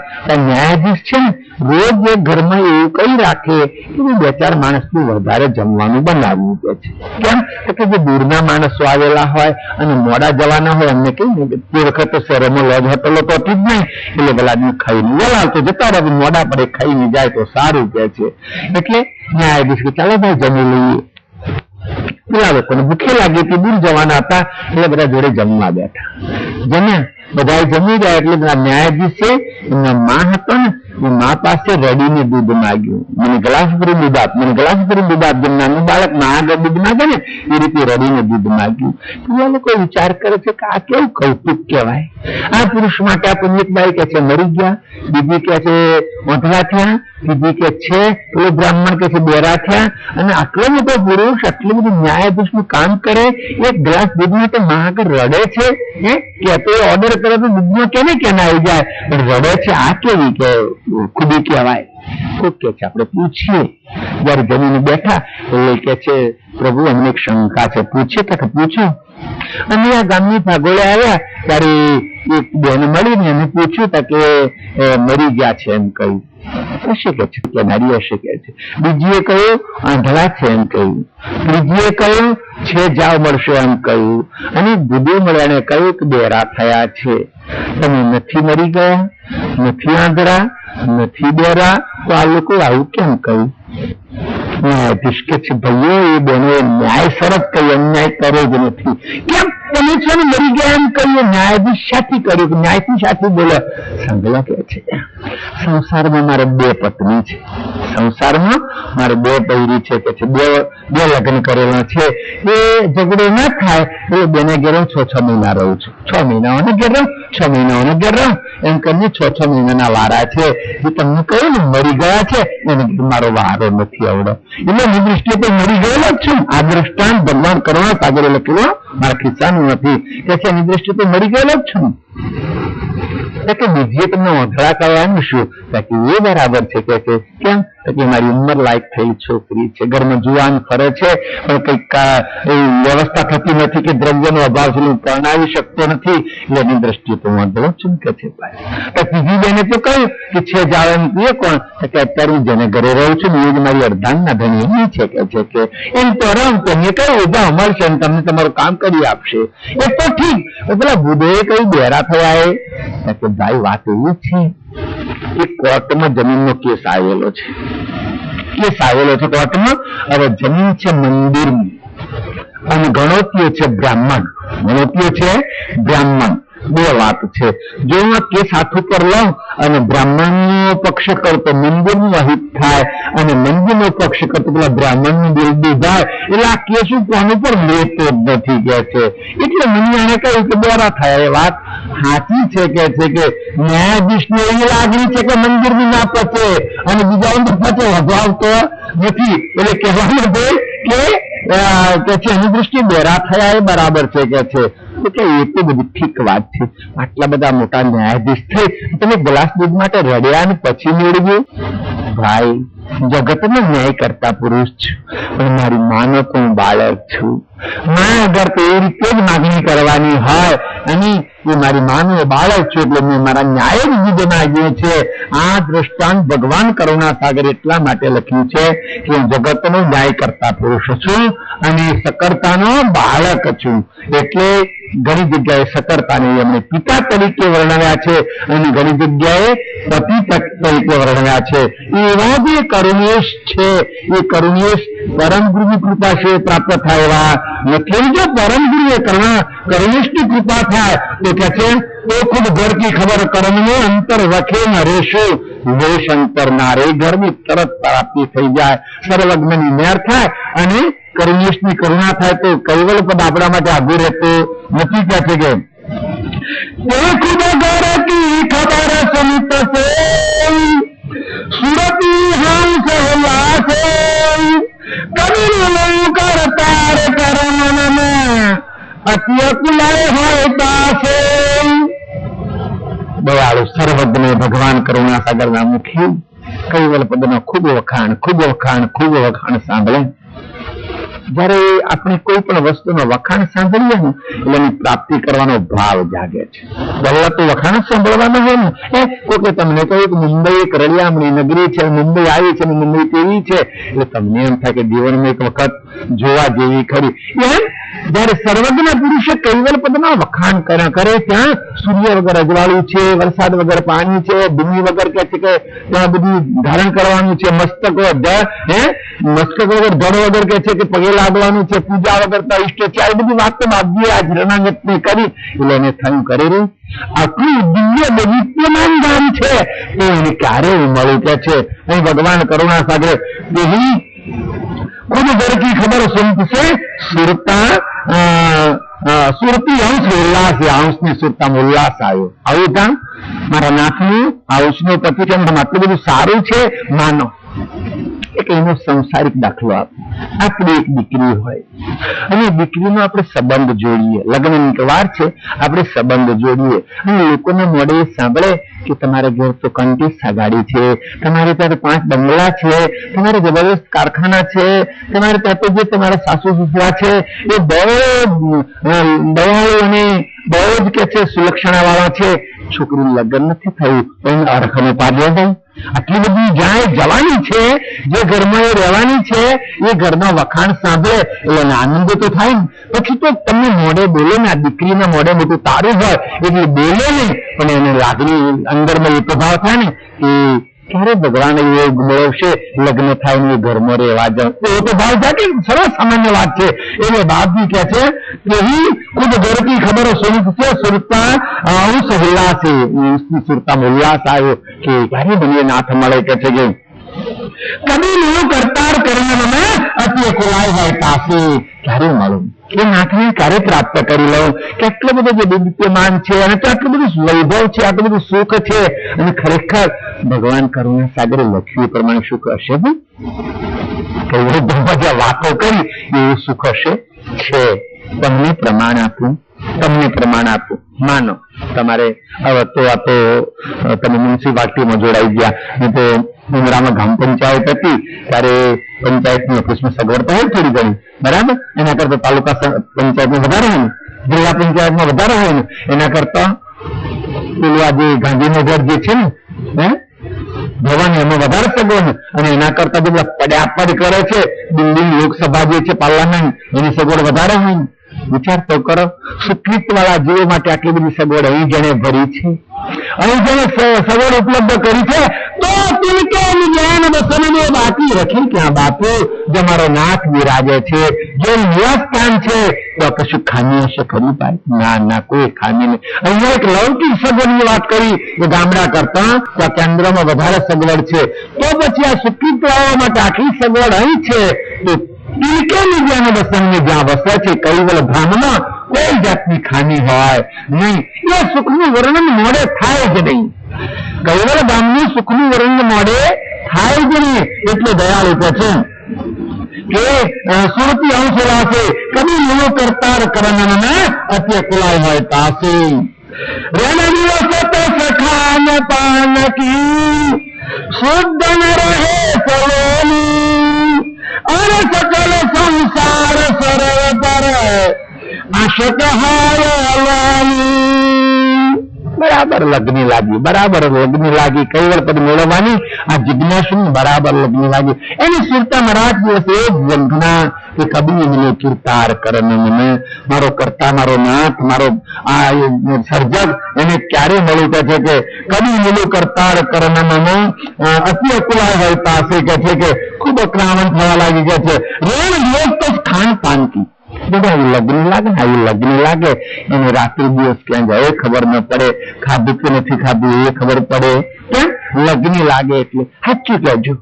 ન્યાયાધીશ છે ને રોજ ઘરમાં એવું કઈ રાખે કે 2-4 માણસનું વધારે જમવાનું બનાવવું કે છે. કેમ? કે જે દૂરના માણસો આવેલા હોય અને મોડા જવાના હોય એમને કઈ તે વખત તો શહેરોમાં લોજ હોટલો તો હતી જ નહીં, એટલે પેલા ખાઈને વેલા તો જતા રહે, મોડા પડે ખાઈને જાય તો સારું કે છે. એટલે ન્યાયાધીશ કે ચાલો ભાઈ જમી લઈએ. પેલા લોકોને ભૂખે લાગી હતી, દૂર જવાના હતા એટલે બધા જોડે જમવા બેઠા. જમ્યા, બધા જમી ગયા એટલે ન્યાયાધીશે એમના માં હતા ને એ મા પાસે રડીને દૂધ માંગ્યું. મને ગ્લાસ ભરી દૂધ આપ, મને ગ્લાસ ભરી દૂધ આપ. જેમ નાનું બાળક માં આગળ દૂધ માંગે ને એ રીતે રડીને દૂધ માંગ્યું. પેલા લોકો વિચાર કરે છે કે આ કેવું કૌતુક કહેવાય. આ પુરુષ માટે આપણને એક બાઈ કે છે મરી ગયા, બીજી કે છે ઓંધળા થયા, બીજી કે છે પેલો બ્રાહ્મણ કે છે બેરા થયા. અને આટલો મોટો પુરુષ આટલું બધું ન્યાયાધીશ નું કામ કરે, એક ગ્લાસ દૂધ માટે માં આગળ રડે છે. કે તો ઓર્ડર કરે તો દૂધમાં કેને કેને આવી જાય, પણ રડે છે. આ કેવી કે ખુદી કહેવાય. કોક કે છે આપણે પૂછીએ. જયારે જમીને બેઠા એટલે કે છે પ્રભુ અમને એક શંકા છે, પૂછે કે પૂછો. અને આ ગામની ભાગોળે આવ્યા ત્યારે એક બેન મળીને એને પૂછ્યું કે મરી ગયા છે એમ કહ્યું. હશે કે છે કે નારી હશે કે છે. બીજીએ કહ્યું આંધળા છે એમ કહ્યું. ત્રીજીએ કહ્યું છે જાવ મળશે એમ કહ્યું. અને બુદ્ધિ મળ્યાને કહ્યું કે બેરા થયા છે. તમે નથી મરી ગયા, નથી આંધળા, નથી બેરા, તો આ લોકો આવું કેમ કહ્યું? ન્યાયાધીશ કે છે ભાઈઓ એ બેનો ન્યાય સરસ કહી, અન્યાય કરે જ નથી. કેમ? તમે છો ને મરી ગયા એમ કહ્યું, ન્યાયાધીશ શાથી કર્યું? ન્યાયથી શાથી બોલે? સાંભળો કે છે, સંસારમાં મારે 2 પત્ની છે, સંસારમાં મારે 2 બૈરી છે કે છે, 2 લગ્ન કરેલા છે. એ ઝઘડો ના થાય એટલે બેને ઘેર 6 મહિના રહું છું, 6 મહિનાઓને ઘેર રહું, 6 મહિનાઓને ઘેર રહું, એમ કરીને 6 મહિનાના વારા છે. જે તમને કહ્યું ને મરી ગયા છે એને મારો વારો નથી આવડો, એટલે એની દ્રષ્ટિએ તો મરી ગયેલો જ છું. આ દ્રષ્ટાંત ભગવાન કરુણા સાગરે લખેલો, મારા ખિસ્સાનું નથી કે છે, એની દ્રષ્ટિએ તો મરી ગયેલો જ છું. કે બીજી તમને ઓંધળા કહેવાનું શું? એ બરાબર છે કે છે, કેમ કે મારી ઉંમર લાયક થયેલી છોકરી છે, ઘરમાં જુવાન ફરે છે, પણ કઈક વ્યવસ્થા થતી નથી કે દ્રવ્યનો અભાવ છે, હું પરણાવી શકતો નથી, એટલે એની દ્રષ્ટિએ તો વાંધો છું કે છે. ત્રીજી બેને તો કહ્યું કે છે જાવે એ કોણ? કે અત્યારે હું જેને ઘરે રહું છું ને એ જ મારી અર્ધાંગના ધણી એની છે કે છે, એમ તો રમ તો મેં કહ્યું ઉભા મળશે અને તમને તમારું કામ કરી આપશે. એ તો ઠીક. પેલા બુધોએ કઈ બેરા થયા? કે ભાઈ વાત એવી છે, એ કોર્ટમાં જમીનનો કેસ આવેલો છે, કોર્ટમાં. હવે જમીન છે મંદિરની અને ગણોત્યો છે બ્રાહ્મણ, 2 વાત છે. જો હું આ કેસ હાથ ઉપર લઉં અને બ્રાહ્મણનો પક્ષ કરતો મંદિરનું અહિત થાય અને મંદિરનો પક્ષ કરતો પેલા બ્રાહ્મણનું બિરદી થાય, એટલે આ કેસ હું કોનું પર લેતો જ નથી કે છે. એટલે મને એને કહ્યું કે દોરા થાય. એ વાત સાચી છે કે છે કે ન્યાયાધીશને એવી લાગણી છે કે મંદિરની ના પચે અને બીજા પચે વધાવતો નથી, એટલે કહેવાનું કે છે એની દ્રષ્ટિએ બેરા થયા એ બરાબર છે કે છે. એટલે એ તો બધી ઠીક વાત છે. આટલા બધા મોટા ન્યાયાધીશ થઈ તમે ગ્લાસ દૂધ માટે રડ્યા ને પછી મેળવ્યું? ભાઈ જગતનો ન્યાય કરતા પુરુષ છું, પણ મારી માનો તો હું બાળક છું. માં અગર તો એ રીતે જ માગણી કરવાની હોય અને એ મારી માનો બાળક છું એટલે મેં મારા ન્યાય વિધિ માગ્યો છે. આ દ્રષ્ટાંત ભગવાન કરુણા સાગર એટલા માટે લખ્યું છે કે હું જગતનો ન્યાય કરતા પુરુષ છું અને સકરતાનો બાળક છું. એટલે ઘણી જગ્યાએ સકરતાને એમણે પિતા તરીકે વર્ણવ્યા છે અને ઘણી જગ્યાએ પતિ તરીકે વર્ણવ્યા છે. એવા જે કરુણેશ છે એ કરુણેશ પરમ ગુરુની કૃપા છે પ્રાપ્ત થાય નથી. જો પરમ ગુરુએ કરુણેશની કૃપા થાય તો કે છે તો ખુદ ઘર કી ખબર કર્મને અંતર રખે ન રેશો વેશ અંતર ના રે. ઘરની તરત પ્રાપ્તિ થઈ જાય, સર્વજ્ઞની મેર થાય અને કરુણેશની કરુણા થાય તો કૈવલ પદ આપણા માટે આઘું રહેતું નથી. કે છે કે ખુદ ઘર કી ખબર સુનિત સે સુરતી હંસ ઉલ્લાસે કબીર કરતાર કરમનમાં અત્ય કુલાય હોય દાસે. દયાળુ સર્વજ્ઞ ભગવાન કરુણા સાગર ના મુખી કૈવલ પદનો ખૂબ વખાણ સાંભળે. જયારે આપણે કોઈ પણ વસ્તુનો વખાણ સાંભળીએ ને એટલે એની પ્રાપ્તિ કરવાનો ભાવ જાગે છે. પહેલા તો વખાણ સાંભળવાનું હોય ને. કોકે તમને કહ્યું કે મુંબઈ એક રળિયામણી નગરી છે, મુંબઈ આવી છે, મુંબઈ કેવી છે, એટલે તમને એમ થાય કે જીવનમાં એક વખત જોવા જેવી ખરી. એમ જયારે સર્વજ્ઞ પુરુષે કૈવલ પદના વખાણ કરે ત્યાં સૂર્ય વગર અજવાળું છે, વરસાદ વગર પાણી છે, ભૂમિ વગર કે છે કે ત્યાં બધું ધારણ કરવાનું છે, મસ્તક વગર ધડ વગર કે છે કે પગે લાગવાનું છે, પૂજા વગર તો ઇષ્ટ છે. આ બધી વાત તો બાબીએ આ રણાંગત ને કરી એટલે એને થયું કરેલું આટલું દિવ્ય દૈત્યમાન ધામ છે તો એને ક્યારે મળ્યું કે છે. અહીં ભગવાન કરુણા સાગરે ખુદ ઘર કી ખબર સુનશે સુરતા સુરતી અંશ ઉલ્લાસ, અંશની સુરતામાં ઉલ્લાસ આવ્યો. આવું કામ મારા નાથનું અંશનો પતિ છે આટલું બધું સારું છે માનો. એક એનો સંસારિક દાખલો આપણી એક દીકરી હોય અને દીકરીનો આપણે સંબંધ જોડીએ, લગ્નની વાર છે આપણે સંબંધ જોડીએ અને લોકોને મોડે સાંભળે કે તમારા ઘેર તો કંટીસા ગાડી છે, તમારે ત્યાં 5 બંગલા છે, તમારે જબરદસ્ત કારખાના છે, તમારે ત્યાં તો જે તમારા સાસુ સસરા છે એ બહુ દયાળુ અને બહુ જ કે છે સુલક્ષણા વાળા છે. છોકરીનું લગ્ન નથી થયું પણ અરખનો પાડ્યો જાય. આટલી બધી જ્યાં જવાની છે, જે ઘરમાં એ રહેવાની છે, એ ઘરના વખાણ સાંભળે એટલે આનંદ તો થાય ને. પછી તો તમને મોઢે બોલે ને, આ દીકરીના મોઢે મોટું તારું હોય એટલે બોલે ને પણ એને લાગણી અંદરમાં એ પ્રભાવ થાય ને કે ક્યારે ભગવાન યોગ મેળવશે, લગ્ન થાય ને ઘરમાં રહેવા જાવ, એવો તો ભાવ છે કે સરસ સામાન્ય વાત છે. એટલે બાપજી કહે છે કે ખુદ ઘર કી ખબર સુરત છે, સુરતા અંશ ઉલ્લાસ સુરતા ઉલ્લાસ આવ્યો કે ક્યારે બને નાથ મળે. કે છે કે કદી નું કરતાર કરને અતિ ખોલાય હોય પાસે ક્યારે મળું, એ નાથને ક્યારે પ્રાપ્ત કરી લઉં કે આટલો બધો જે દિવ્યમાન છે અને તો આટલું બધું વૈભવ છે, આટલું બધું સુખ છે, અને ખરેખર ભગવાન કરુણા સાગરે લખ્યું એ પ્રમાણે સુખ હશે ને? કઈ વાતો કરી એવું સુખ હશે છે. તમને પ્રમાણ આપું, તમને પ્રમાણ આપું, માનો તમારે હવે તો આ તો તમે મ્યુનિસિપાલિટીમાં જોડાઈ ગયા, નહીં તો ઉમરામાં ગ્રામ પંચાયત હતી ત્યારે પંચાયતની ઓફિસમાં સગવડ તો હોય થોડી ઘણી, બરાબર. એના કરતા તાલુકા પંચાયતમાં વધારે હોય ને, જિલ્લા પંચાયતમાં વધારે હોય ને, એના કરતા પેલું આ જે ગાંધીનગર જે છે ને ભવાની એમાં વધારે સગવડ, અને એના કરતા જે પડ્યાપડ કરે છે દિલ્હી લોકસભા જે છે પાર્લામેન્ટ, એની સગવડ વધારે હોય ને. વિચાર તો કરો, સુકૃત વાળા જીવો માટે આટલી બધી સગવડ અહીં જેને ભરી છે, અહીં જેને સગવડ ઉપલબ્ધ કરી છે, તો જ્ઞાન વસનને બાકી રખી ક્યાં બાપુ? જે મારો નાથ બિરાજે છે, જે નિવાસ સ્થાન છે, તો કશું ખામી હશે ખરી ભાઈ? ના ના, કોઈ ખામી નહીં. અહીંયા એક લૌકિક સગવડની વાત કરી કે ગામડા કરતા ત્યાં કેન્દ્રમાં વધારે સગવડ છે, તો પછી આ સુકૃત વાળા માટે આટલી સગવડ અહીં છે, જ્યાં વસે છે કૈવલ ધામમાં કોઈ જાતની ખામી હોય નહીં. એ સુખનું વર્ણન મોડે થાય જ નહીં, કૈવલ ધામનું સુખનું વર્ણન મોડે થાય જ નહીં. એટલે દયાળુ છે કે સુરતી અંશ લાશે કદી નો કરતાર કરવાના અત્ય કુલાય હોય તાસે રણ દિવસ તો સખાન પાન કી શુદ્ધ ન રહે સલોની और सकल संसार सरल पर आशक બરાબર લગ્ન લાગી, બરાબર લગ્ન લાગી. કૈવલ પદ મેળવવાની આ જિજ્ઞાસુ બરાબર લગ્ન લાગી. એની સુરતા મહારાજ દિવસે એ વંદના કે કબી મિલે કીર્તાર કરન મને, મારો કરતા, મારો નાથ, મારો આ સર્જક એને ક્યારે મળ્યું કે છે કે કબી મિલે કરતાર કરન મને અતિ અકુલાય હોય પાસે કે છે કે ખૂબ અકરામણ થવા લાગી ગયા છે. રણ દિવસ તો ખાન પાન કી બધા લગ્ન લાગે ને, આવી લગ્ન લાગે એને રાત્રિ દિવસ ક્યાં જાય ખબર ન પડે, ખાધું કે નથી ખાધું એ ખબર પડે, પણ લગ્ન લાગે એટલે સાચું કહેજો.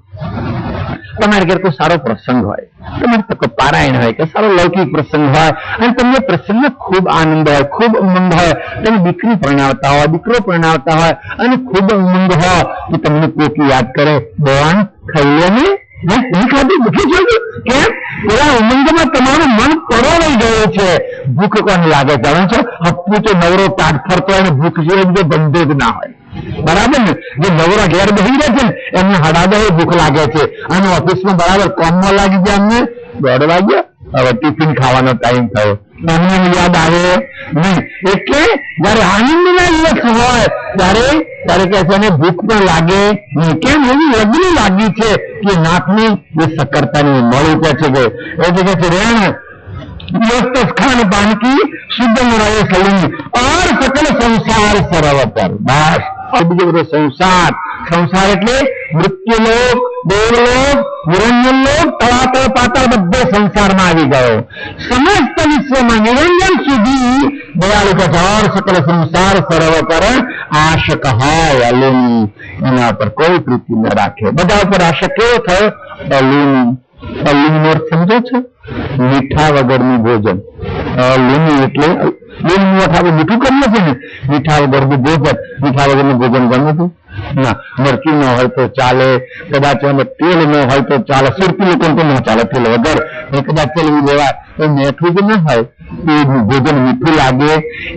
તમારે ઘેર કોઈ સારો પ્રસંગ હોય, તમારે કોઈ પારાયણ હોય કે સારો લૌકિક પ્રસંગ હોય, અને તમને પ્રસંગમાં ખૂબ આનંદ હોય, ખૂબ ઉમંગ હોય, તમે દીકરી પરણાવતા હોય, દીકરો પરણાવતા હોય અને ખૂબ ઉમંગ હોય, તો તમને કોઈક યાદ કરે, ભગવાન ખાઈ લે ને નહીં ખાધું, દુઃખી જોયું કેમ? પેલા ઉમંગમાં તમારું મન પરોવાઈ ગયું છે. ભૂખ કોને લાગે જાણો છો? હપ્પુ તો નવરો તાટ ફરતો હોય ને ભૂખ સિવાય બીજો ધંધો જ ના હોય, બરાબર ને? જે નવરા ઘેર બેસી રહે છે ને એમને હડાદે ભૂખ લાગે છે, અને ઓફિસમાં બરાબર કામમાં લાગી જાય એમને 1:30 વાગ્યા, હવે ટિફિન ખાવાનો ટાઈમ થયો, એમને યાદ આવે નહીં. એટલે જયારે આનંદના દિવસ હોય ત્યારે કે છે ભૂખ પણ લાગે નહીં. કેમ? એવી લગ્ન લાગી છે કે નાથની એ સકરતાની મળું કે છે કે એટલે કે છે રેણ ખાન પાન की शुद्ध रहे सलिंग और सकल संसार सरव पर. બસ બીજો બધો સંસાર, સંસાર એટલે મૃત્યુલોક, દેવલોક, નિરંજનલોક, તળાતળ પાતાળ બધો સંસારમાં આવી ગયો. સમસ્ત વિશ્વમાં નિરંજન સુધી દયાળુ કથાર સકલ સંસાર સર્વ પર આશક હોય અલુની, એના પર કોઈ પ્રીતિ ન રાખે. બધા ઉપર આશક કેવો થયો? અલુની. અલુનો અર્થ સમજો છો? મીઠા વગરનું ભોજન. લૂની એટલે લૂનનું અર્થ આપણે મીઠું કરીએ છીએ ને, મીઠા વગરનું ભોજન. મીઠા વગરનું ભોજન ગમે હતું ના? મરચું ન હોય તો ચાલે, કદાચ તેલ ન હોય તો ચાલે, સુરતી લોકો તો ન ચાલે તેલ વગર, કદાચ તેલ લેવા તો મીઠું જ ન હોય એ ભોજન મીઠું લાગે.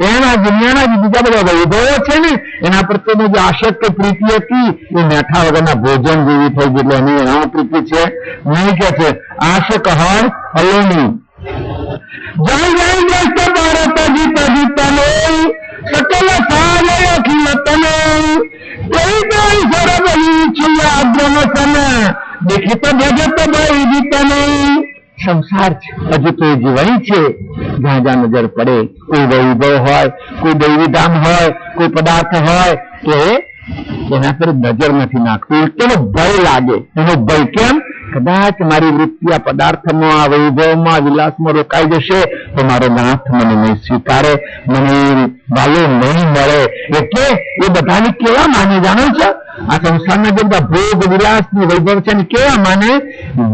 એના દુનિયાના બીજા બધા વૈભવો છે ને એના પ્રત્યેની જે આશક્ત પ્રીતિ હતી એ મીઠા વગરના ભોજન જેવી થઈ ગઈ. એટલે એની એના પ્રીતિ છે નહીં કે છે આશક હોય અલોની. જય જય જય ભારત ગીત ગીતને સકલ સારે અખિલ તને કોઈ કોઈ સરબલી છુયા બ્રહ્મસન દેખિત જગત ભય ગીતને. સંસાર છે હજુ તો એ જીવણી છે. જ્યાં જ્યાં નજર પડે કોઈ વૈભવ હોય, કોઈ દૈવી ધામ હોય, કોઈ પદાર્થ હોય તો એના પર નજર નથી નાખતું, એનો ભય લાગે. એનો ભય કેમ? કદાચ મારી વૃત્તિ આ પદાર્થમાં, આ વૈભવમાં, વિલાસમાં રોકાઈ જશે તો મારો નાથ મને નહીં સ્વીકારે, મને વાલો નહીં મળે. એટલે એ બધાને કેવા માને જાણો છો? આ સંસારના જે બધા ભોગ વિલાસ ની વૈભવ છે ને કેવા માને?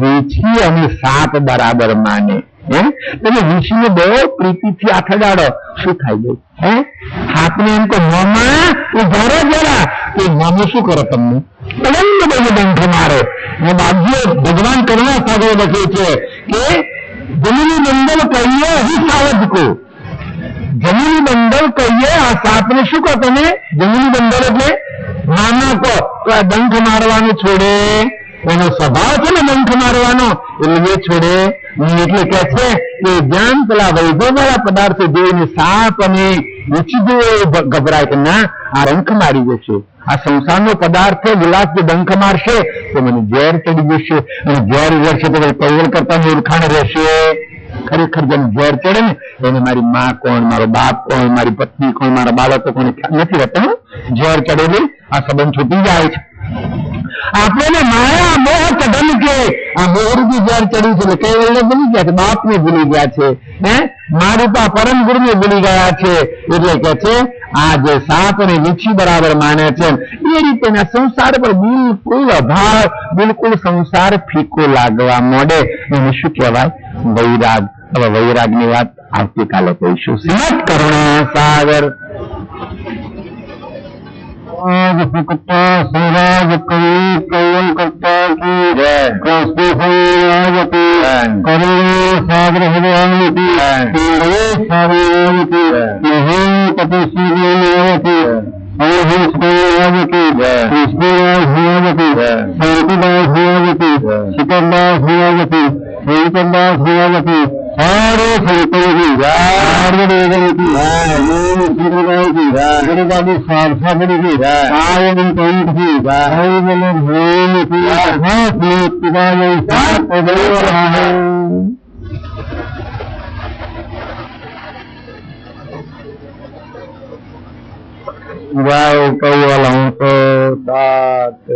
વીછી અને સાપ બરાબર માને. તમે વીછીને બહુ પ્રીતિથી હાથ અડાડો, શું થાય ગયું? હાથને એમ કહો મોમાં ઉભારો જરા, તો મોમાં શું કરો? તમને ડંખ મારે. ભગવાન કરુણા સાગર લખે છે કે જમીની બંદલ કહીએ હું સાવધ કો. જમીની બંદલ કહીએ આ સાપને શું કહો તમે? જમીની બંદલ એટલે નાના કહો તો આ ડંખ મારવાનું છોડે. એનો સ્વભાવ છે ને ડંખ મારવાનો, એટલે એ છોડે. એટલે કે છે કે જ્ઞાન પેલા વૈભવ વાળા પદાર્થો જોઈને સાપ અને વીછી ગભરાય કે ના આ ડંખ મારી જશે, આ સંસારનો પદાર્થ વિલાસ જે ડંખ મારશે તો મને ઝેર ચડી જશે, અને ઝેર રહેશે તો કૈવલ કરતા મૂર્ખાણ રહેશે. ખરેખર જેમ ઝેર ચડે ને એને મારી મા કોણ, મારો બાપ કોણ, મારી પત્ની કોણ, મારા બાળકો કોણ નથી રહેતા. ઝેર ચડેલી આ સંબંધ છૂટી જાય છે. આપણે માયા મોહ ચઢન કે આ મોહરૂપી ઝેર ચડ્યું છે એટલે કૈવલ્ય ભૂલી ગયા છે, બાપને ભૂલી ગયા છે, મારૂપા પરમ ગુરુને ભૂલી ગયા છે. એટલે કે છે આ જે સાપ અને વીછી બરાબર માને છે એ રીતે સંસાર પર બિલકુલ અભાવ, બિલકુલ સંસાર ફીકો લાગવા માંડે. એને શું કહેવાય? વૈરાગ. હવે વૈરાગની વાત આવતીકાલે કહીશું. શ્રીમદ કરુણા સાગર સંરાજ કવિ કૈવલ કરતા કી જય. કરુણા સાગર ભગવાન કી જય. સાગર કી જય. તપસ્વી કી જય. અવધૂત કી જય. કૃષ્ણદાસ કી જય. શાંતિદાસ કી જય. શિકરદાસ કી, શંકરદાસ કી, सारे संतों की जय, की जय, सारसागरी की जय, आयन कंठ की जय, कैवल हमको दात